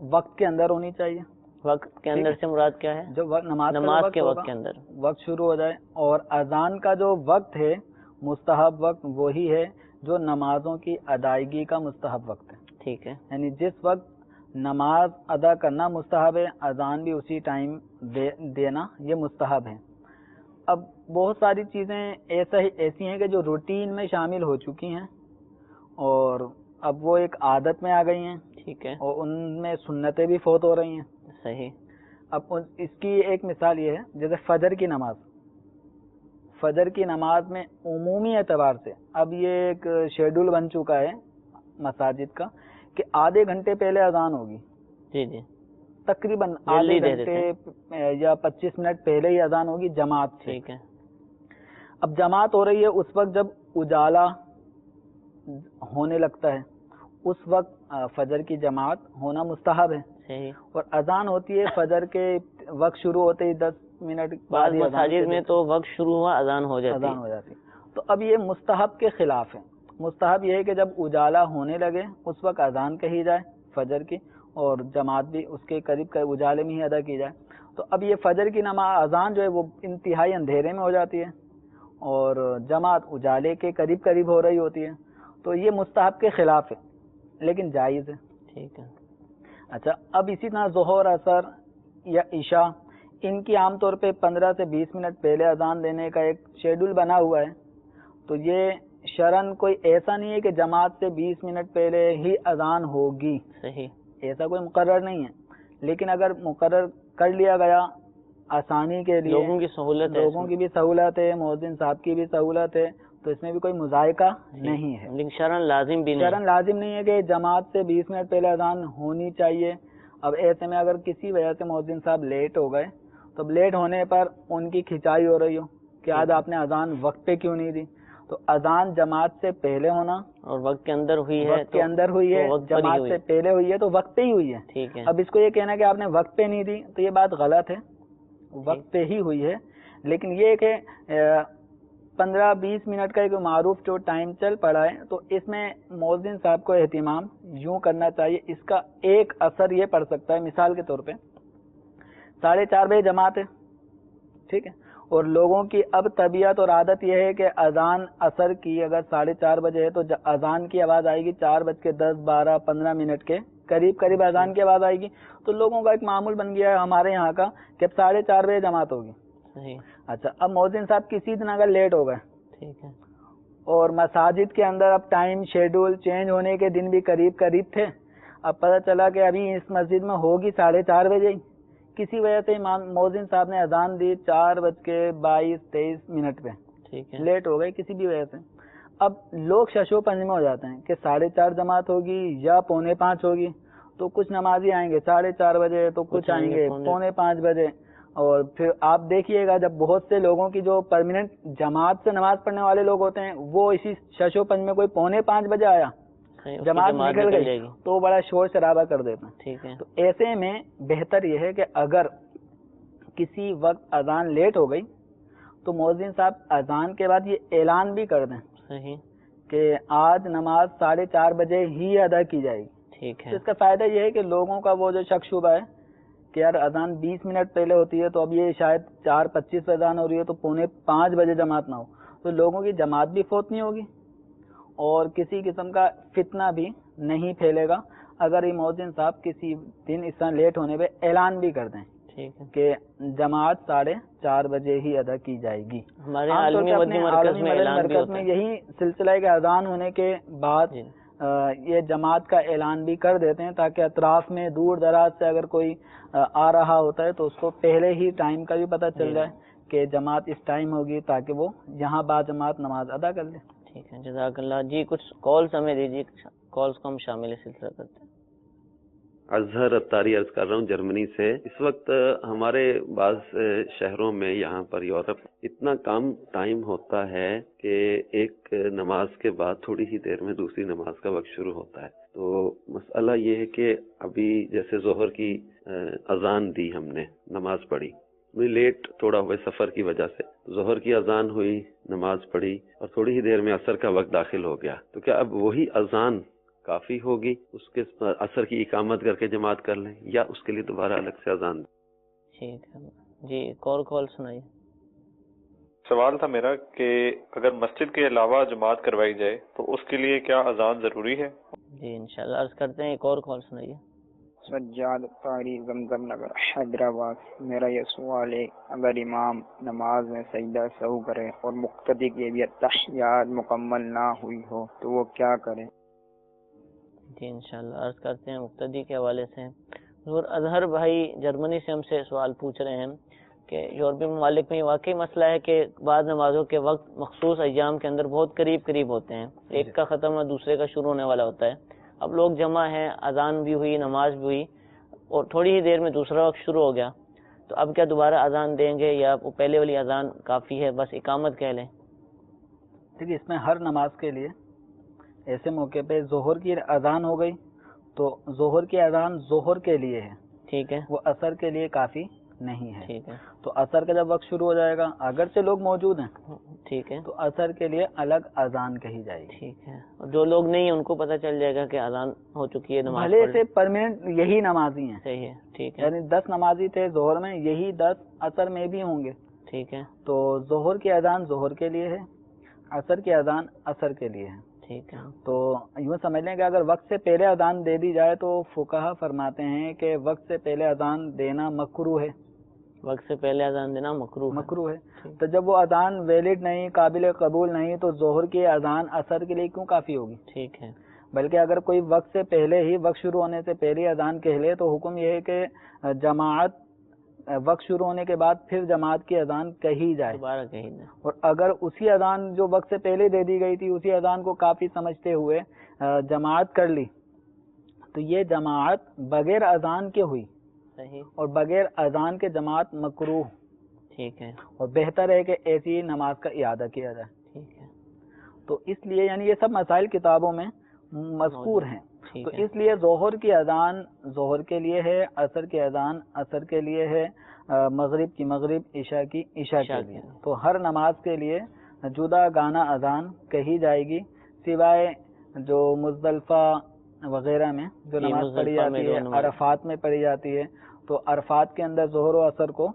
وقت کے اندر ہونی چاہیے. وقت کے اندر سے مراد کیا ہے؟ جو نماز کے وقت کے اندر وقت شروع ہو جائے. اور اذان کا جو وقت ہے مستحب وقت وہی ہے جو نمازوں کی ادائیگی کا مستحب وقت ہے. ٹھیک ہے، یعنی جس وقت نماز ادا کرنا مستحب ہے اذان بھی اسی ٹائم دینا یہ مستحب ہے. اب بہت ساری چیزیں ایسی ہیں کہ جو روٹین میں شامل ہو چکی ہیں اور اب وہ ایک عادت میں آ گئی ہیں. ٹھیک ہے، اور ان میں سنتیں بھی فوت ہو رہی ہیں. صحیح. اب اس کی ایک مثال یہ ہے جیسے فجر کی نماز میں عمومی اعتبار سے اب یہ ایک شیڈول بن چکا ہے مساجد کا کہ آدھے گھنٹے پہلے اذان ہوگی. جی تقریباً آدھے گھنٹے یا 25 منٹ پہلے ہی اذان ہوگی جماعت سے. ٹھیک ہے. اب جماعت ہو رہی ہے اس وقت جب اجالا ہونے لگتا ہے اس وقت فجر کی جماعت ہونا مستحب ہے. صحیح. اور اذان ہوتی ہے فجر کے وقت شروع ہوتے ہی 10 منٹ بعد مساجد میں تو وقت شروع ہوا اذان ہو جاتی. تو اب یہ مستحب کے خلاف ہے. مستحب یہ ہے کہ جب اجالا ہونے لگے اس وقت اذان کہی جائے فجر کی، اور جماعت بھی اس کے قریب اجالے میں ہی ادا کی جائے. تو اب یہ فجر کی نماز اذان جو ہے وہ انتہائی اندھیرے میں ہو جاتی ہے اور جماعت اجالے کے قریب ہو رہی ہوتی ہے. تو یہ مستحب کے خلاف ہے لیکن جائز ہے. ٹھیک ہے. اچھا، اب اسی طرح ظہر، عصر یا عشاء ان کی عام طور پہ 15 سے 20 منٹ پہلے اذان دینے کا ایک شیڈول بنا ہوا ہے. تو یہ شرعن کوئی ایسا نہیں ہے کہ جماعت سے 20 منٹ پہلے ہی اذان ہوگی. صحیح. ایسا کوئی مقرر نہیں ہے، لیکن اگر مقرر کر لیا گیا آسانی کے لیے، لوگوں کی سہولت ہے، لوگوں کی بھی سہولت ہے، مؤذن صاحب کی بھی سہولت ہے، تو اس میں بھی کوئی مذائقہ نہیں ہے. لیکن شرعن لازم بھی نہیں. شرعن لازم نہیں ہے کہ جماعت سے 20 منٹ پہلے اذان ہونی چاہیے. اب ایسے میں اگر کسی وجہ سے مؤذن صاحب لیٹ ہو گئے تو لیٹ ہونے پر ان کی کھنچائی ہو رہی ہو کہ آج آپ نے اذان وقت پہ کیوں نہیں دی، تو اذان جماعت سے پہلے ہونا اور وقت کے اندر ہوئی ہے، وقت کے اندر ہوئی ہے، جماعت سے پہلے ہوئی ہے تو وقت پہ ہی ہوئی ہے. ٹھیک ہے. اب اس کو یہ کہنا کہ آپ نے وقت پہ نہیں دی تو یہ بات غلط ہے. وقت پہ ہی ہوئی ہے، لیکن یہ کہ 15-20 منٹ کا ایک معروف جو ٹائم چل پڑا ہے، تو اس میں مؤذن صاحب کو اہتمام یوں کرنا چاہیے. اس کا ایک اثر یہ پڑ سکتا ہے، مثال کے طور پہ 4:30 بجے جماعت ہے، ٹھیک ہے، اور لوگوں کی اب طبیعت اور عادت یہ ہے کہ اذان عصر کی اگر 4:30 بجے ہے تو اذان کی آواز آئے گی 4:10, 12, 15 منٹ کے قریب اذان کی آواز آئے گی. تو لوگوں کا ایک معمول بن گیا ہے ہمارے یہاں کا کہ اب 4:30 بجے جماعت ہوگی. اچھا، اب مؤذن صاحب کسی دن اگر لیٹ ہو گئے، ٹھیک ہے، اور مساجد کے اندر اب ٹائم شیڈول چینج ہونے کے دن بھی قریب تھے، اب پتہ چلا کہ ابھی اس مسجد میں ہوگی 4:30 بجے ہی، کسی وجہ سے مؤذن صاحب نے اذان دی 4:22-23 پہ، ٹھیک ہے، لیٹ ہو گئی کسی بھی وجہ سے. اب لوگ ششو پنج میں ہو جاتے ہیں کہ 4:30 جماعت ہوگی یا 4:45 ہوگی. تو کچھ نمازی آئیں گے 4:30 بجے، تو کچھ آئیں گے 4:45 بجے. اور پھر آپ دیکھیے گا جب بہت سے لوگوں کی جو پرماننٹ جماعت سے نماز پڑھنے والے لوگ ہوتے ہیں وہ اسی ششو پنج میں کوئی 4:45 بجے آیا، جماعت نکل گئی تو بڑا شور شرابہ کر دیتا ہے. ٹھیک ہے، تو ایسے میں بہتر یہ ہے کہ اگر کسی وقت اذان لیٹ ہو گئی تو مؤذن صاحب اذان کے بعد یہ اعلان بھی کر دیں کہ آج نماز 4:30 بجے ہی ادا کی جائے گی. ٹھیک ہے، اس کا فائدہ یہ ہے کہ لوگوں کا وہ جو شک شبہ ہے کہ یار اذان 20 منٹ پہلے ہوتی ہے تو اب یہ شاید 4:25 پہ اذان ہو رہی ہے تو 4:45 بجے جماعت نہ ہو، تو لوگوں کی جماعت بھی فوت نہیں ہوگی اور کسی قسم کا فتنہ بھی نہیں پھیلے گا اگر یہ مؤذن صاحب کسی دن اس طرح لیٹ ہونے پہ اعلان بھی کر دیں کہ جماعت 4:30 بجے ہی ادا کی جائے گی. ہمارے عالمی مرکز میں یہی سلسلہ ہے کہ اذان ہونے کے بعد یہ جماعت کا اعلان بھی کر دیتے ہیں تاکہ اطراف میں دور دراز سے اگر کوئی آ رہا ہوتا ہے تو اس کو پہلے ہی ٹائم کا بھی پتہ چل جائے کہ جماعت اس ٹائم ہوگی تاکہ وہ یہاں با جماعت نماز ادا کر لے. ٹھیک ہے، جزاک اللہ. جی کچھ کالز ہمیں دیجیے، کالز کو ہم شامل سلسلہ کرتے ہیں. اظہر اتاری عرض کر رہا ہوں جرمنی سے. اس وقت ہمارے بعض شہروں میں یہاں پر یورپ اتنا کم ٹائم ہوتا ہے کہ ایک نماز کے بعد تھوڑی ہی دیر میں دوسری نماز کا وقت شروع ہوتا ہے. تو مسئلہ یہ ہے کہ ابھی جیسے ظہر کی اذان دی ہم نے، نماز پڑھی، لیٹ تھوڑا ہوئے سفر کی وجہ سے، ظہر کی اذان ہوئی، نماز پڑھی اور تھوڑی ہی دیر میں عصر کا وقت داخل ہو گیا. تو کیا اب وہی اذان کافی ہوگی، اس کے عصر کی اقامت کر کے جماعت کر لیں یا اس کے لیے دوبارہ الگ سے اذان؟ ٹھیک ہے جی، کال سنائیے. سوال تھا میرا کہ اگر مسجد کے علاوہ جماعت کروائی جائے تو اس کے لیے کیا اذان ضروری ہے؟ جی انشاءاللہ عرض کرتے ہیں. ایک اور کال سنائیے. سجاد طاری زمزم نگر حیدرآباد. میرا یہ سوال ہے اگر امام نماز میں سجدہ سہو کرے اور مقتدی کی بھی تحیات مکمل نہ ہوئی ہو تو وہ کیا کرے؟ جی انشاءاللہ عرض کرتے ہیں مقتدی کے حوالے سے. حضور اظہر بھائی جرمنی سے ہم سے سوال پوچھ رہے ہیں کہ یورپی ممالک میں یہ واقعی مسئلہ ہے کہ بعض نمازوں کے وقت مخصوص ایام کے اندر بہت قریب ہوتے ہیں، ایک کا ختم ہے دوسرے کا شروع ہونے والا ہوتا ہے. اب لوگ جمع ہیں، اذان بھی ہوئی، نماز بھی ہوئی اور تھوڑی ہی دیر میں دوسرا وقت شروع ہو گیا، تو اب کیا دوبارہ اذان دیں گے یا وہ پہلے والی اذان کافی ہے، بس اقامت کہہ لیں؟ دیکھیے اس میں ہر نماز کے لیے ایسے موقع پہ ظہر کی اذان ہو گئی تو ظہر کی اذان ظہر کے لیے ہے، ٹھیک ہے، وہ عصر کے لیے کافی نہیں ہے. ٹھیک ہے، تو عصر کا جب وقت شروع ہو جائے گا اگرچہ لوگ موجود ہیں، ٹھیک ہے، تو عصر کے لیے الگ اذان کہی جائے گی. ٹھیک ہے، اور جو لوگ نہیں ہیں ان کو پتہ چل جائے گا کہ اذان ہو چکی ہے، نماز بھلے سے پرماننٹ یہی نمازی ہیں. صحیح ہے، ٹھیک ہے، یعنی 10 نمازی تھے ظہر میں، یہی 10 عصر میں بھی ہوں گے. ٹھیک ہے، تو ظہر کی اذان ظہر کے لیے ہے، عصر کی اذان عصر کے لیے ہے. ٹھیک ہے، تو یوں سمجھ لیں کہ اگر وقت سے پہلے اذان دے دی جائے تو فقہا فرماتے ہیں کہ وقت سے پہلے اذان دینا مکروہ ہے. وقت سے پہلے اذان دینا مکروہ ہے. تو جب وہ اذان ویلڈ نہیں، قابل قبول نہیں، تو ظہر کی اذان عصر کے لیے کیوں کافی ہوگی؟ ٹھیک ہے، بلکہ اگر کوئی وقت سے پہلے ہی، وقت شروع ہونے سے پہلے اذان کہہ لے تو حکم یہ ہے کہ جماعت وقت شروع ہونے کے بعد پھر جماعت کی اذان کہی جائے، اور اگر اسی اذان جو وقت سے پہلے دے دی گئی تھی اسی اذان کو کافی سمجھتے ہوئے جماعت کر لی تو یہ جماعت بغیر اذان کے ہوئی، اور بغیر اذان کے جماعت مکروہ. ٹھیک ہے، اور بہتر ہے کہ ایسی نماز کا اعادہ کیا جائے. ٹھیک ہے، تو اس لیے یعنی یہ سب مسائل کتابوں میں مذکور ہیں. تو اس لیے ظہر کی اذان ظہر کے لیے ہے، عصر کی اذان عصر کے لیے ہے، مغرب کی مغرب، عشاء کی عشاء کے لیے. تو ہر نماز کے لیے جدا گانا اذان کہی جائے گی، سوائے جو مزدلفہ وغیرہ میں جو نماز پڑھی جاتی ہے، عرفات میں پڑھی جاتی ہے. تو عرفات کے اندر ظہر و عصر کو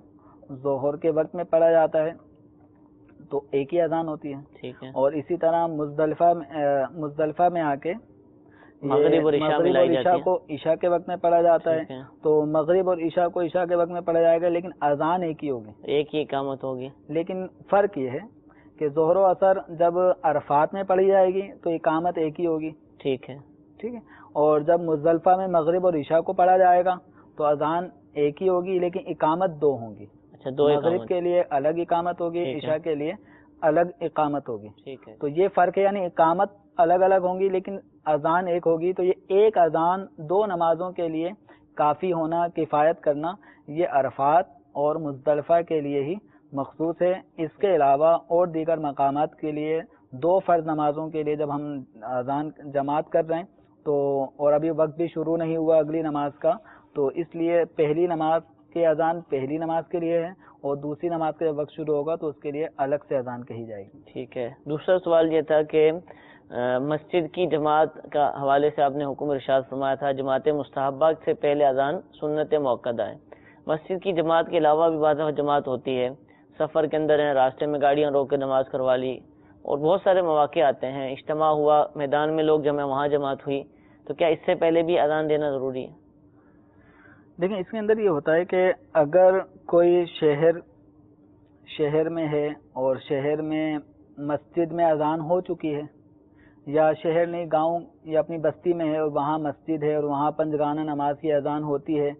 ظہر کے وقت میں پڑھا جاتا ہے، تو ایک ہی اذان ہوتی ہے. اور اسی طرح مزدلفہ میں آ کے مغرب اور عشاء کو عشاء کے وقت میں پڑھا جاتا ہے. تو مغرب اور عشاء کو عشاء کے وقت میں پڑھا جائے گا، لیکن اذان ایک ہی ہوگی، ایک ہی اقامت ہوگی. لیکن فرق یہ ہے کہ ظہر و عصر جب عرفات میں پڑھی جائے گی تو اقامت ایک ہی ہوگی. ٹھیک ہے. اور جب مزدلفہ میں مغرب اور عشاء کو پڑھا جائے گا تو اذان ایک ہی ہوگی، لیکن اقامت دو ہوں گی. مغرب کے لیے الگ اقامت ہوگی، عشاء کے لیے الگ اقامت ہوگی. تو یہ فرق ہے، یعنی اقامت الگ الگ ہوں گی لیکن اذان ایک ہوگی. تو یہ ایک اذان دو نمازوں کے لیے کافی ہونا، کفایت کرنا، یہ عرفات اور مزدلفہ کے لیے ہی مخصوص ہے. اس کے علاوہ اور دیگر مقامات کے لیے، دو فرض نمازوں کے لیے جب ہم اذان جماعت کر رہے ہیں تو، اور ابھی وقت بھی شروع نہیں ہوا اگلی نماز کا، تو اس لیے پہلی نماز کی اذان پہلی نماز کے لیے ہے، اور دوسری نماز کا جب وقت شروع ہوگا تو اس کے لیے الگ سے اذان کہی جائے گی. ٹھیک ہے. دوسرا سوال یہ تھا کہ مسجد کی جماعت کا حوالے سے آپ نے حکم ارشاد فرمایا تھا جماعت مستحبہ سے پہلے اذان سنت موقدہ ہے. مسجد کی جماعت کے علاوہ بھی بعض جماعت ہوتی ہے، سفر کے اندر ہیں، راستے میں گاڑیاں روک کے نماز کروا لی، اور بہت سارے مواقع آتے ہیں، اجتماع ہوا، میدان میں لوگ جمع، وہاں جماعت ہوئی، تو کیا اس سے پہلے بھی اذان دینا ضروری ہے؟ دیکھیں، اس کے اندر یہ ہوتا ہے کہ اگر کوئی شہر میں ہے اور شہر میں مسجد میں اذان ہو چکی ہے، یا شہر نہیں گاؤں یا اپنی بستی میں ہے اور وہاں مسجد ہے اور وہاں پنجگانہ نماز کی اذان ہوتی ہے،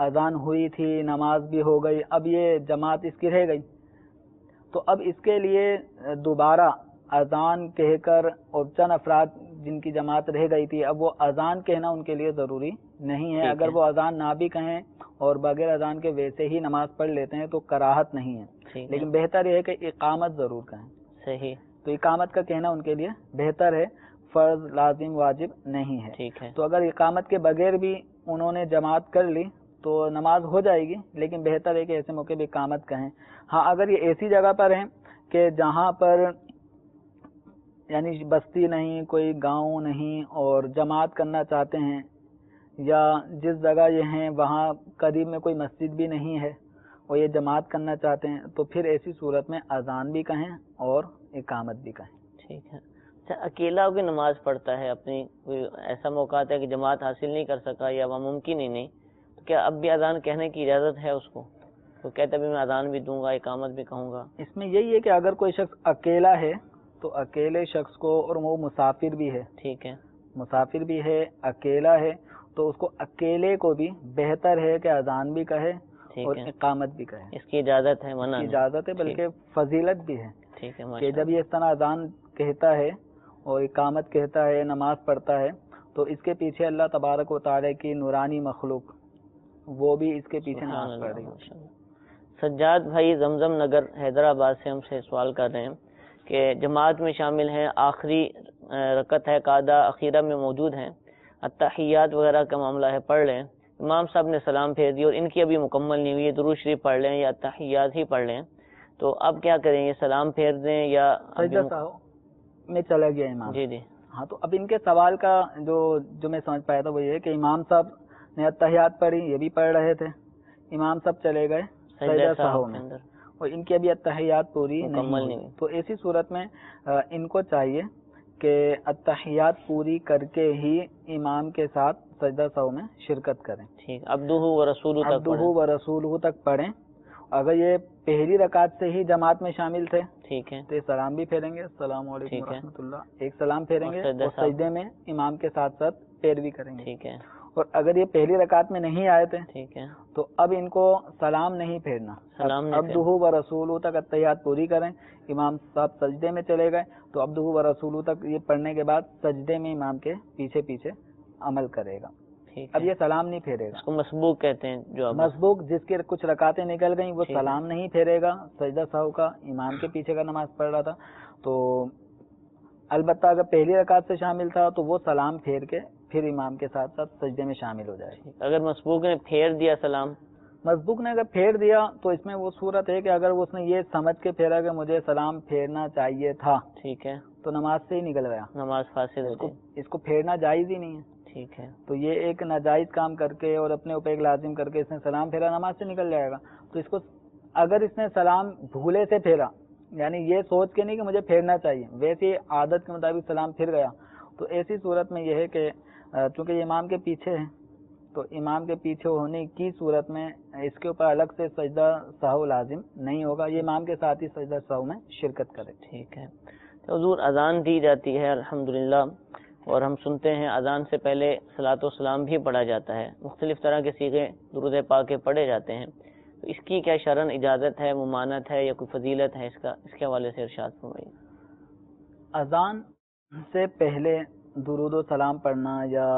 اذان ہوئی تھی، نماز بھی ہو گئی، اب یہ جماعت اس کی رہ گئی، تو اب اس کے لیے دوبارہ اذان کہہ کر، اور چند افراد جن کی جماعت رہ گئی تھی، اب وہ اذان کہنا ان کے لیے ضروری نہیں ہے. اگر وہ اذان نہ بھی کہیں اور بغیر اذان کے ویسے ہی نماز پڑھ لیتے ہیں تو کراہت نہیں ہے، لیکن بہتر یہ ہے کہ اقامت ضرور کہیں. صحیح. تو اقامت کا کہنا ان کے لیے بہتر ہے، فرض لازم واجب نہیں ہے. ٹھیک ہے. تو اگر اقامت کے بغیر بھی انہوں نے جماعت کر لی تو نماز ہو جائے گی، لیکن بہتر ہے کہ ایسے موقع پہ اقامت کہیں. ہاں، اگر یہ ایسی جگہ پر ہیں کہ جہاں پر یعنی بستی نہیں، کوئی گاؤں نہیں، اور جماعت کرنا چاہتے ہیں، یا جس جگہ یہ ہیں وہاں قریب میں کوئی مسجد بھی نہیں ہے اور یہ جماعت کرنا چاہتے ہیں، تو پھر ایسی صورت میں اذان بھی کہیں اور اقامت بھی کہیں. ٹھیک ہے. اچھا، اکیلا کوئی نماز پڑھتا ہے، اپنی کوئی ایسا موقع آتا ہے کہ جماعت حاصل نہیں کر سکا یا وہ ممکن ہی نہیں، تو کیا اب بھی اذان کہنے کی اجازت ہے اس کو؟ تو کہتا بھی میں اذان بھی دوں گا، اقامت بھی کہوں گا. اس میں یہی ہے کہ اگر کوئی شخص اکیلا ہے تو اکیلے شخص کو، اور وہ مسافر بھی ہے، ٹھیک ہے، مسافر بھی ہے، اکیلا ہے، تو اس کو اکیلے کو بھی بہتر ہے کہ اذان بھی کہے اور اقامت بھی کہے. اس کی اجازت ہے، منع نہیں، اجازت ہے، بلکہ فضیلت بھی ہے. ٹھیک ہے. کہ جب یہ اس طرح اذان کہتا ہے اور اقامت کہتا ہے، نماز پڑھتا ہے، تو اس کے پیچھے اللہ تبارک و تعالی کی نورانی مخلوق وہ بھی اس کے پیچھے نماز پڑھ رہی ہے. سجاد بھائی زمزم نگر حیدرآباد سے ہم سے سوال کر رہے ہیں کہ جماعت میں شامل ہیں، آخری رکعت ہے، قاعدہ اخیرہ میں موجود ہیں، التحیات وغیرہ کا معاملہ ہے، پڑھ لیں، امام صاحب نے سلام پھیر دی اور ان کی ابھی مکمل نہیں ہوئی، درود شریف پڑھ لیں یا التحیات ہی پڑھ لیں، تو اب کیا کریں؟ یہ سلام پھیر دیں یا سجدہ سہو میں چلا گیا امام؟ جی جی. ہاں، تو اب ان کے سوال کا جو میں سمجھ پایا تھا وہ یہ ہے کہ امام صاحب نے التحیات پڑھی، یہ بھی پڑھ رہے تھے، امام صاحب چلے گئے سجدہ سہو میں اور ان کی ابھی التحیات پوری نہیں ہوئی. تو ایسی صورت میں ان کو چاہیے کہ التحیات پوری کر کے ہی امام کے ساتھ سجدہ سہو میں شرکت کریں. ٹھیک. عبدہ و رسولہ تک پڑھیں. اگر یہ پہلی رکعت سے ہی جماعت میں شامل تھے، ٹھیک ہے، تو یہ سلام بھی پھیریں گے، السلام علیکم ورحمۃ اللہ، ایک سلام پھیریں گے اور سجدے میں امام کے ساتھ ساتھ پیروی کریں گے. ٹھیک ہے. اور اگر یہ پہلی رکعت میں نہیں آئے تھے، ٹھیک ہے، تو اب ان کو سلام نہیں پھیرنا، عبدہ و رسولہ تک التحیات پوری کریں. امام صاحب سجدے میں چلے گئے تو عبدہ و رسولہ تک یہ پڑھنے کے بعد سجدے میں امام کے پیچھے پیچھے عمل کرے گا. اب یہ سلام نہیں پھیرے گا. اس کو مسبوق کہتے ہیں. جو مسبوق جس کے کچھ رکعتیں نکل گئیں وہ سلام نہیں پھیرے گا، سجدہ سہو کا امام کے پیچھے کا نماز پڑھ رہا تھا. تو البتہ اگر پہلی رکعت سے شامل تھا تو وہ سلام پھیر کے پھر امام کے ساتھ ساتھ سجدے میں شامل ہو جائے گا. اگر مسبوق نے پھیر دیا سلام مسبوق نے اگر پھیر دیا تو اس میں وہ صورت ہے کہ اگر اس نے یہ سمجھ کے پھیرا کہ مجھے سلام پھیرنا چاہیے تھا، ٹھیک ہے، تو نماز سے ہی نکل گیا، نماز فاسد ہوتی ہے، اس کو پھیرنا جائز ہی نہیں ہے. ٹھیک ہے، تو یہ ایک ناجائز کام کر کے اور اپنے اوپر ایک لازم کر کے اس نے سلام پھیرا، نماز سے نکل جائے گا. تو اس کو اگر اس نے سلام بھولے سے پھیرا، یعنی یہ سوچ کے نہیں کہ مجھے پھیرنا چاہیے، ویسے عادت کے مطابق سلام پھر گیا، تو ایسی صورت میں یہ ہے کہ چونکہ یہ امام کے پیچھے ہے، تو امام کے پیچھے ہونے کی صورت میں اس کے اوپر الگ سے سجدہ سہو لازم نہیں ہوگا، یہ امام کے ساتھ ہی سجدہ سہو میں شرکت کرے. ٹھیک ہے. تو حضور اذان دی جاتی ہے الحمدللہ، اور ہم سنتے ہیں اذان سے پہلے صلاۃ و سلام بھی پڑھا جاتا ہے، مختلف طرح کے صیغے درود پاک کے پڑھے جاتے ہیں، تو اس کی کیا شرعاً اجازت ہے، ممانعت ہے یا کوئی فضیلت ہے اس کے حوالے سے ارشاد فرمائیے. اذان سے پہلے درود و سلام پڑھنا یا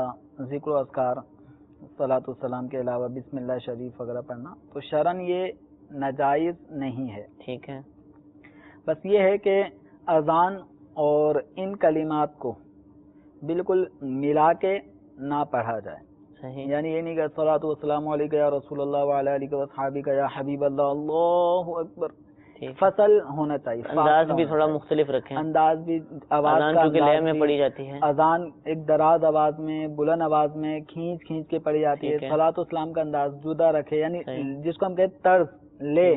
ذکر و اذکار صلاۃ و سلام کے علاوہ بسم اللہ شریف وغیرہ پڑھنا تو شرعاً یہ ناجائز نہیں ہے. ٹھیک ہے، بس یہ ہے کہ اذان اور ان کلمات کو بالکل ملا کے نہ پڑھا جائے. صحیح، یعنی یہ نہیں کہ الصلاۃ والسلام علیک یا رسول اللہ وعلی آلہ واصحابہ یا حبیب اللہ، اللہ اکبر، فصل ہونا چاہیے. انداز بھی تھوڑا مختلف رکھیں، انداز بھی، آواز کا چونکہ لے انداز میں بھی، پڑھی جاتی ہے، اذان ایک دراز آواز میں، بلند آواز میں کھینچ کھینچ کے پڑھی جاتی ہے. صلاۃ والسلام کا انداز جدا رکھے، یعنی جس کو ہم کہتے ہیں طرز لے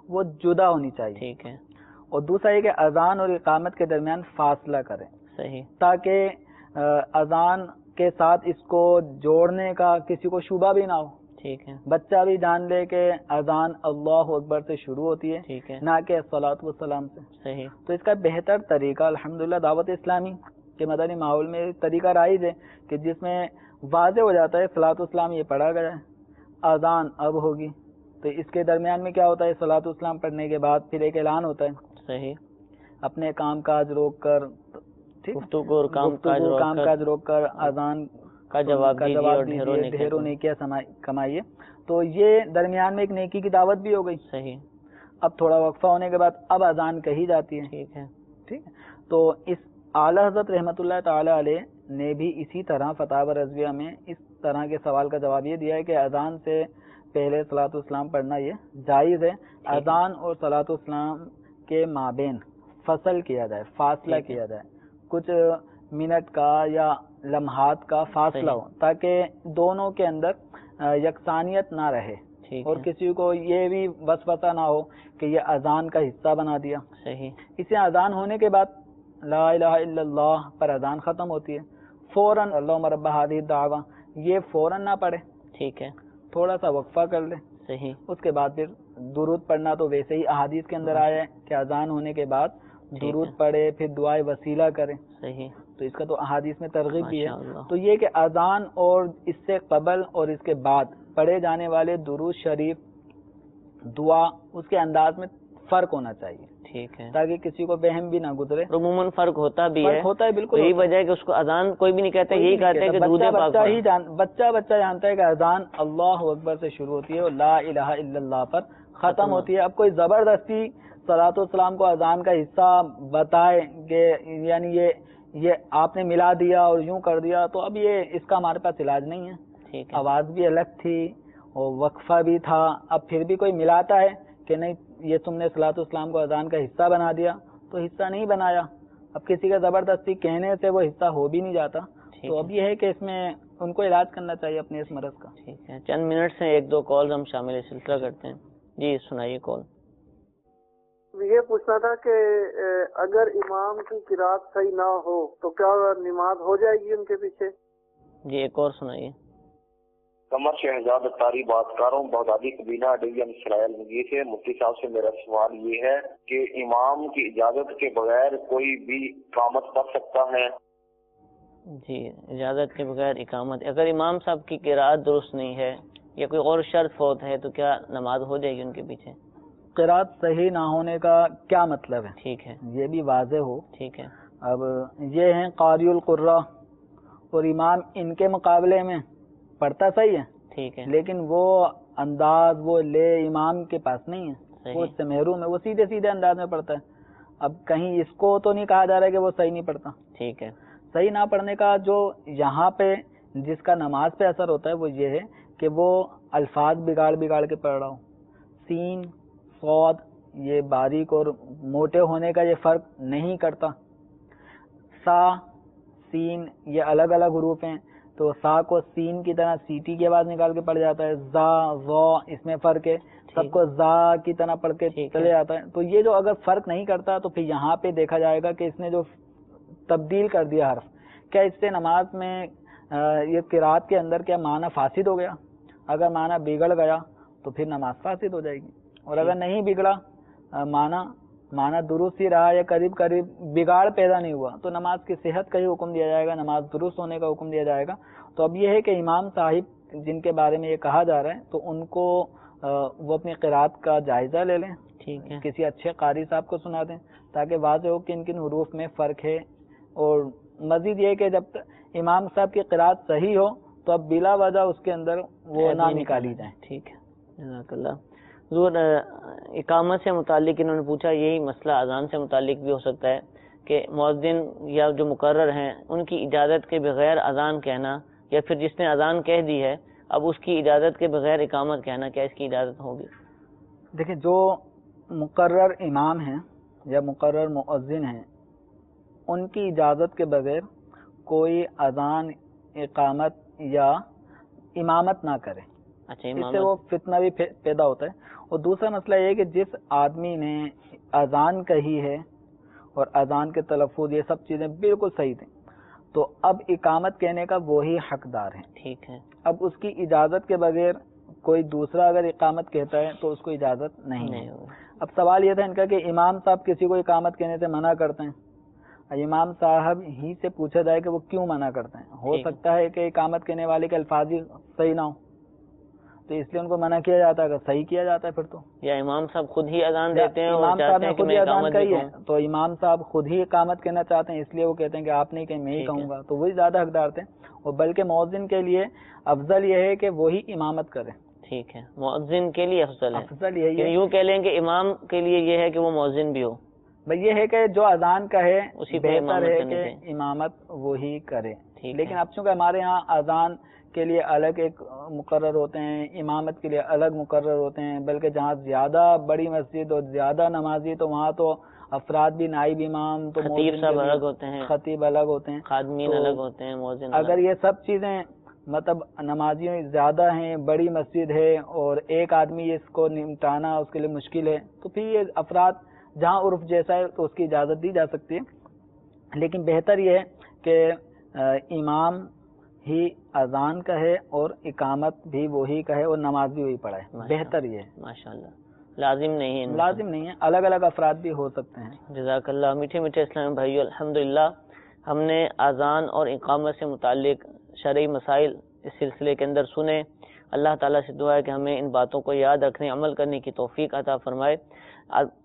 وہ جدا ہونی چاہیے. ٹھیک ہے. اور دوسرا یہ کہ اذان اور اقامت کے درمیان فاصلہ کریں، صحیح، تاکہ اذان کے ساتھ اس کو جوڑنے کا کسی کو شبہ بھی نہ ہو. ٹھیک ہے، بچہ بھی جان لے کہ اذان اللہ اکبر سے شروع ہوتی ہے، ٹھیک ہے، نہ کہ صلاۃ والسلام سے. صحیح. تو اس کا بہتر طریقہ الحمدللہ دعوت اسلامی کے مدنی ماحول میں طریقہ رائج ہے کہ جس میں واضح ہو جاتا ہے صلاۃ والسلام یہ پڑھا گیا ہے، اذان اب ہوگی، تو اس کے درمیان میں کیا ہوتا ہے، صلاۃ والسلام پڑھنے کے بعد پھر ایک اعلان ہوتا ہے. صحیح. اپنے کام کاج روک کر، گفتگو اور کام کاج روک کر اذان کا جواب دیجیے، ڈھیروں نیکیاں کمائیے. تو یہ درمیان میں ایک نیکی کی دعوت بھی ہو گئی. صحیح. اب تھوڑا وقفہ ہونے کے بعد اب اذان کہی جاتی ہے. ٹھیک ہے، ٹھیک ہے. تو اس اعلی حضرت رحمۃ اللہ تعالی علیہ نے بھی اسی طرح فتاوی رضویہ میں اس طرح کے سوال کا جواب یہ دیا ہے کہ اذان سے پہلے صلاۃ والسلام پڑھنا یہ جائز ہے. اذان اور صلاۃ والسلام کے مابین فصل کیا جائے، فاصلہ کیا جائے، کچھ منٹ کا یا لمحات کا فاصلہ ہو، تاکہ دونوں کے اندر یکسانیت نہ رہے اور کسی کو یہ بھی وسوسہ نہ ہو کہ یہ اذان کا حصہ بنا دیا. صحیح. اسے اذان ہونے کے بعد لا الہ الا اللہ پر اذان ختم ہوتی ہے، فوراً اللہم رب ہذہ الدعوہ یہ فوراً نہ پڑھے. ٹھیک ہے، تھوڑا سا وقفہ کر لے. صحیح. اس کے بعد پھر درود پڑھنا تو ویسے ہی احادیث کے اندر آیا ہے کہ اذان ہونے کے بعد درود پڑھے، پھر دعائے وسیلہ کرے. صحیح. تو اس کا تو احادیث میں ترغیب بھی ہے. تو یہ کہ اذان اور اس سے قبل اور اس کے بعد پڑھے جانے والے درود شریف دعا اس کے انداز میں فرق ہونا چاہیے. ٹھیک ہے، تاکہ کسی کو وہم بھی نہ گزرے. عموماً فرق ہوتا بھی ہے، ہوتا ہے بالکل. یہی وجہ ہے کہ اس کو اذان کوئی بھی نہیں کہتا، یہی کہتے ہیں کہ درود پاک بچہ جانتا ہے کہ اذان اللہ اکبر سے شروع ہوتی ہے اور لا الہ الا اللہ پر ختم ہوتی ہے. اب کوئی زبردستی صلاۃ والسلام کو اذان کا حصہ بتائے کہ یعنی یہ آپ نے ملا دیا اور یوں کر دیا، تو اب یہ اس کا ہمارے پاس علاج نہیں ہے. ٹھیک ہے، آواز بھی الگ تھی اور وقفہ بھی تھا، اب پھر بھی کوئی ملاتا ہے کہ نہیں یہ تم نے صلاۃ والسلام کو اذان کا حصہ بنا دیا، تو حصہ نہیں بنایا. اب کسی کا زبردستی کہنے سے وہ حصہ ہو بھی نہیں جاتا. تو اب یہ ہے کہ اس میں ان کو علاج کرنا چاہیے اپنے اس مرض کا. ٹھیک ہے، چند منٹ سے ایک دو کال ہم شامل سلسلہ کرتے ہیں. جی سنائیے کال. یہ پوچھنا تھا کہ اگر امام کی قرات صحیح نہ ہو تو کیا نماز ہو جائے گی ان کے پیچھے؟ جی ایک اور سنائیے. قمر شہزاد اتاری بات کر رہا ہوں، بغدادی قبیلہ ڈویژن اسرائیل مجید سے. مفتی صاحب سے میرا سوال یہ ہے کہ امام کی اجازت کے بغیر کوئی بھی اقامت پڑھ سکتا ہے؟ جی اجازت کے بغیر اقامت، اگر امام صاحب کی قرات درست نہیں ہے یا کوئی اور شرط فوت ہے تو کیا نماز ہو جائے گی ان کے پیچھے؟ قرات صحیح نہ ہونے کا کیا مطلب ہے؟ ٹھیک ہے، یہ بھی واضح ہو. ٹھیک ہے. اب یہ ہیں قاری القراء اور امام ان کے مقابلے میں پڑھتا صحیح ہے، ٹھیک ہے، لیکن وہ انداز وہ لے امام کے پاس نہیں ہے، وہ اس سے محروم ہے، وہ سیدھے سیدھے انداز میں پڑھتا ہے. اب کہیں اس کو تو نہیں کہا جا رہا ہے کہ وہ صحیح نہیں پڑھتا. ٹھیک ہے. صحیح نہ پڑھنے کا جو یہاں پہ جس کا نماز پہ اثر ہوتا ہے وہ یہ ہے کہ وہ الفاظ بگاڑ بگاڑ کے پڑھ رہا ہو. سین صاد یہ باریک اور موٹے ہونے کا یہ فرق نہیں کرتا. سا سین یہ الگ الگ حروف ہیں تو سا کو سین کی طرح سیٹی کی آواز نکال کے پڑھ جاتا ہے. زا زو اس میں فرق ہے, سب کو زا کی طرح پڑھ کے چلے جاتا ہے. تو یہ جو اگر فرق نہیں کرتا تو پھر یہاں پہ دیکھا جائے گا کہ اس نے جو تبدیل کر دیا حرف, کیا اس سے نماز میں یہ قرات کے اندر کیا معنی فاسد ہو گیا؟ اگر معنی بگڑ گیا تو پھر نماز فاسد ہو جائے گی, اور اگر نہیں بگڑا معنی درست ہی رہا یا قریب قریب بگاڑ پیدا نہیں ہوا تو نماز کی صحت کا ہی حکم دیا جائے گا, نماز درست ہونے کا حکم دیا جائے گا. تو اب یہ ہے کہ امام صاحب جن کے بارے میں یہ کہا جا رہا ہے تو ان کو وہ اپنی قرات کا جائزہ لے لیں, ٹھیک ہے, کسی اچھے قاری صاحب کو سنا دیں تاکہ واضح ہو کہ ان کن حروف میں فرق ہے. اور مزید یہ کہ جب امام صاحب کی قرات صحیح ہو تو اب بلا وجہ اس کے اندر وہ نہ نکالی جائیں. ٹھیک ہے, جزاک اللہ. حضور اقامت سے متعلق انہوں نے پوچھا, یہی مسئلہ اذان سے متعلق بھی ہو سکتا ہے کہ مؤذن یا جو مقرر ہیں ان کی اجازت کے بغیر اذان کہنا, یا پھر جس نے اذان کہہ دی ہے اب اس کی اجازت کے بغیر اقامت کہنا, کیا اس کی اجازت ہوگی؟ دیکھیں, جو مقرر امام ہیں یا مقرر مؤذن ہیں ان کی اجازت کے بغیر کوئی اذان, اقامت یا امامت نہ کرے. اچھا, اس سے وہ فتنہ بھی پیدا ہوتا ہے. اور دوسرا مسئلہ یہ ہے کہ جس آدمی نے اذان کہی ہے اور اذان کے تلفظ یہ سب چیزیں بالکل صحیح تھیں تو اب اقامت کہنے کا وہی حقدار ہے. ٹھیک ہے, اب اس کی اجازت کے بغیر کوئی دوسرا اگر اقامت کہتا ہے تو اس کو اجازت نہیں ہے. اب سوال یہ تھا ان کا کہ امام صاحب کسی کو اقامت کہنے سے منع کرتے ہیں, امام صاحب ہی سے پوچھا جائے کہ وہ کیوں منع کرتے ہیں. ہو سکتا ہے کہ اقامت کہنے والے کے الفاظ ہی صحیح نہ ہو تو اس لیے ان کو منع کیا جاتا ہے. اگر صحیح کیا جاتا ہے پھر تو, یا امام صاحب خود ہی اذان دیتے ہیں, امام صاحب نے خود ہی اذان کہی ہے تو امام صاحب خود ہی اقامت کہنا چاہتے ہیں اس لیے وہ کہتے ہیں کہ آپ نہیں کہیں میں ہی کہوں گا, تو وہی زیادہ حقدار تھے. اور بلکہ مؤذن کے لیے افضل یہ ہے کہ وہی امامت کرے. ٹھیک ہے, مؤذن کے لیے افضل ہے. افضل یہی ہے, یوں کہہ لیں کہ امام کے لیے یہ ہے کہ وہ مؤذن بھی ہو. بھائی یہ ہے کہ جو اذان کا ہے اسی بہتر ہے کہ امامت وہی کرے. لیکن اب چونکہ ہمارے ہاں اذان کے لیے الگ ایک مقرر ہوتے ہیں, امامت کے لیے الگ مقرر ہوتے ہیں, بلکہ جہاں زیادہ بڑی مسجد اور زیادہ نمازی تو وہاں تو افراد بھی نائب امام, تو خطیب صاحب الگ ہوتے ہیں, خطیب الگ ہوتے ہیں, خادمین الگ ہوتے ہیں, مؤذن. اگر یہ سب چیزیں مطلب نمازیوں زیادہ ہیں, بڑی مسجد ہے اور ایک آدمی اس کو نمٹانا اس کے لیے مشکل ہے تو پھر یہ افراد جہاں عرف جیسا ہے تو اس کی اجازت دی جا سکتی ہے. لیکن بہتر یہ ہے کہ امام ہی اذان کہے اور اقامت بھی وہی کہے اور نماز بھی وہی پڑھائے. بہتر یہ ہے. ماشاءاللہ, لازم نہیں ہے, لازم نہیں ہے, الگ الگ افراد بھی ہو سکتے ہیں. جزاک اللہ. میٹھے میٹھے اسلامی بھائیو, الحمدللہ ہم نے اذان اور اقامت سے متعلق شرعی مسائل اس سلسلے کے اندر سنے. اللہ تعالیٰ سے دعا ہے کہ ہمیں ان باتوں کو یاد رکھنے, عمل کرنے کی توفیق عطا فرمائے.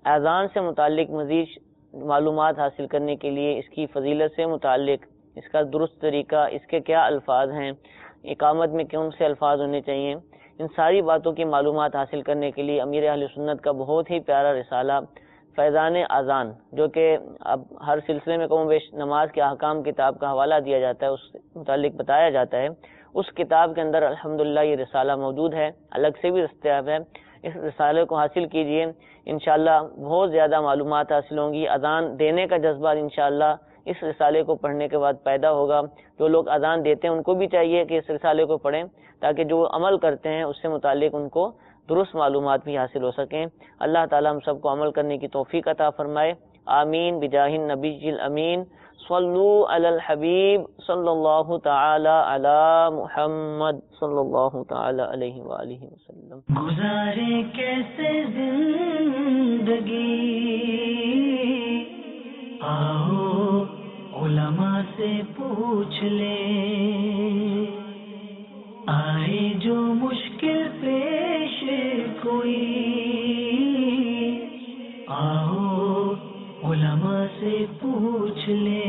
اذان سے متعلق مزید معلومات حاصل کرنے کے لیے, اس کی فضیلت سے متعلق, اس کا درست طریقہ, اس کے کیا الفاظ ہیں, اقامت میں کون سے الفاظ ہونے چاہیے, ان ساری باتوں کی معلومات حاصل کرنے کے لیے امیر اہل سنت کا بہت ہی پیارا رسالہ فیضان اذان, جو کہ اب ہر سلسلے میں کم و بیش نماز کے احکام کتاب کا حوالہ دیا جاتا ہے, اس متعلق بتایا جاتا ہے, اس کتاب کے اندر الحمدللہ یہ رسالہ موجود ہے, الگ سے بھی دستیاب ہے. اس رسالے کو حاصل کیجئے, انشاءاللہ بہت زیادہ معلومات حاصل ہوں گی. اذان دینے کا جذبہ انشاءاللہ اس رسالے کو پڑھنے کے بعد پیدا ہوگا. جو لوگ اذان دیتے ہیں ان کو بھی چاہیے کہ اس رسالے کو پڑھیں تاکہ جو عمل کرتے ہیں اس سے متعلق ان کو درست معلومات بھی حاصل ہو سکیں. اللہ تعالی ہم سب کو عمل کرنے کی توفیق عطا فرمائے. آمین بجاہ النبی الامین. صلو علی الحبیب صلی اللہ تعالی علی محمد صلی اللہ تعالی علیہ وآلہ وسلم. گزارے کیسے زندگی, آؤ علماء سے پوچھ لیں, آئے جو مشکل پیش کوئی, آؤ علماء سے پوچھ لیں.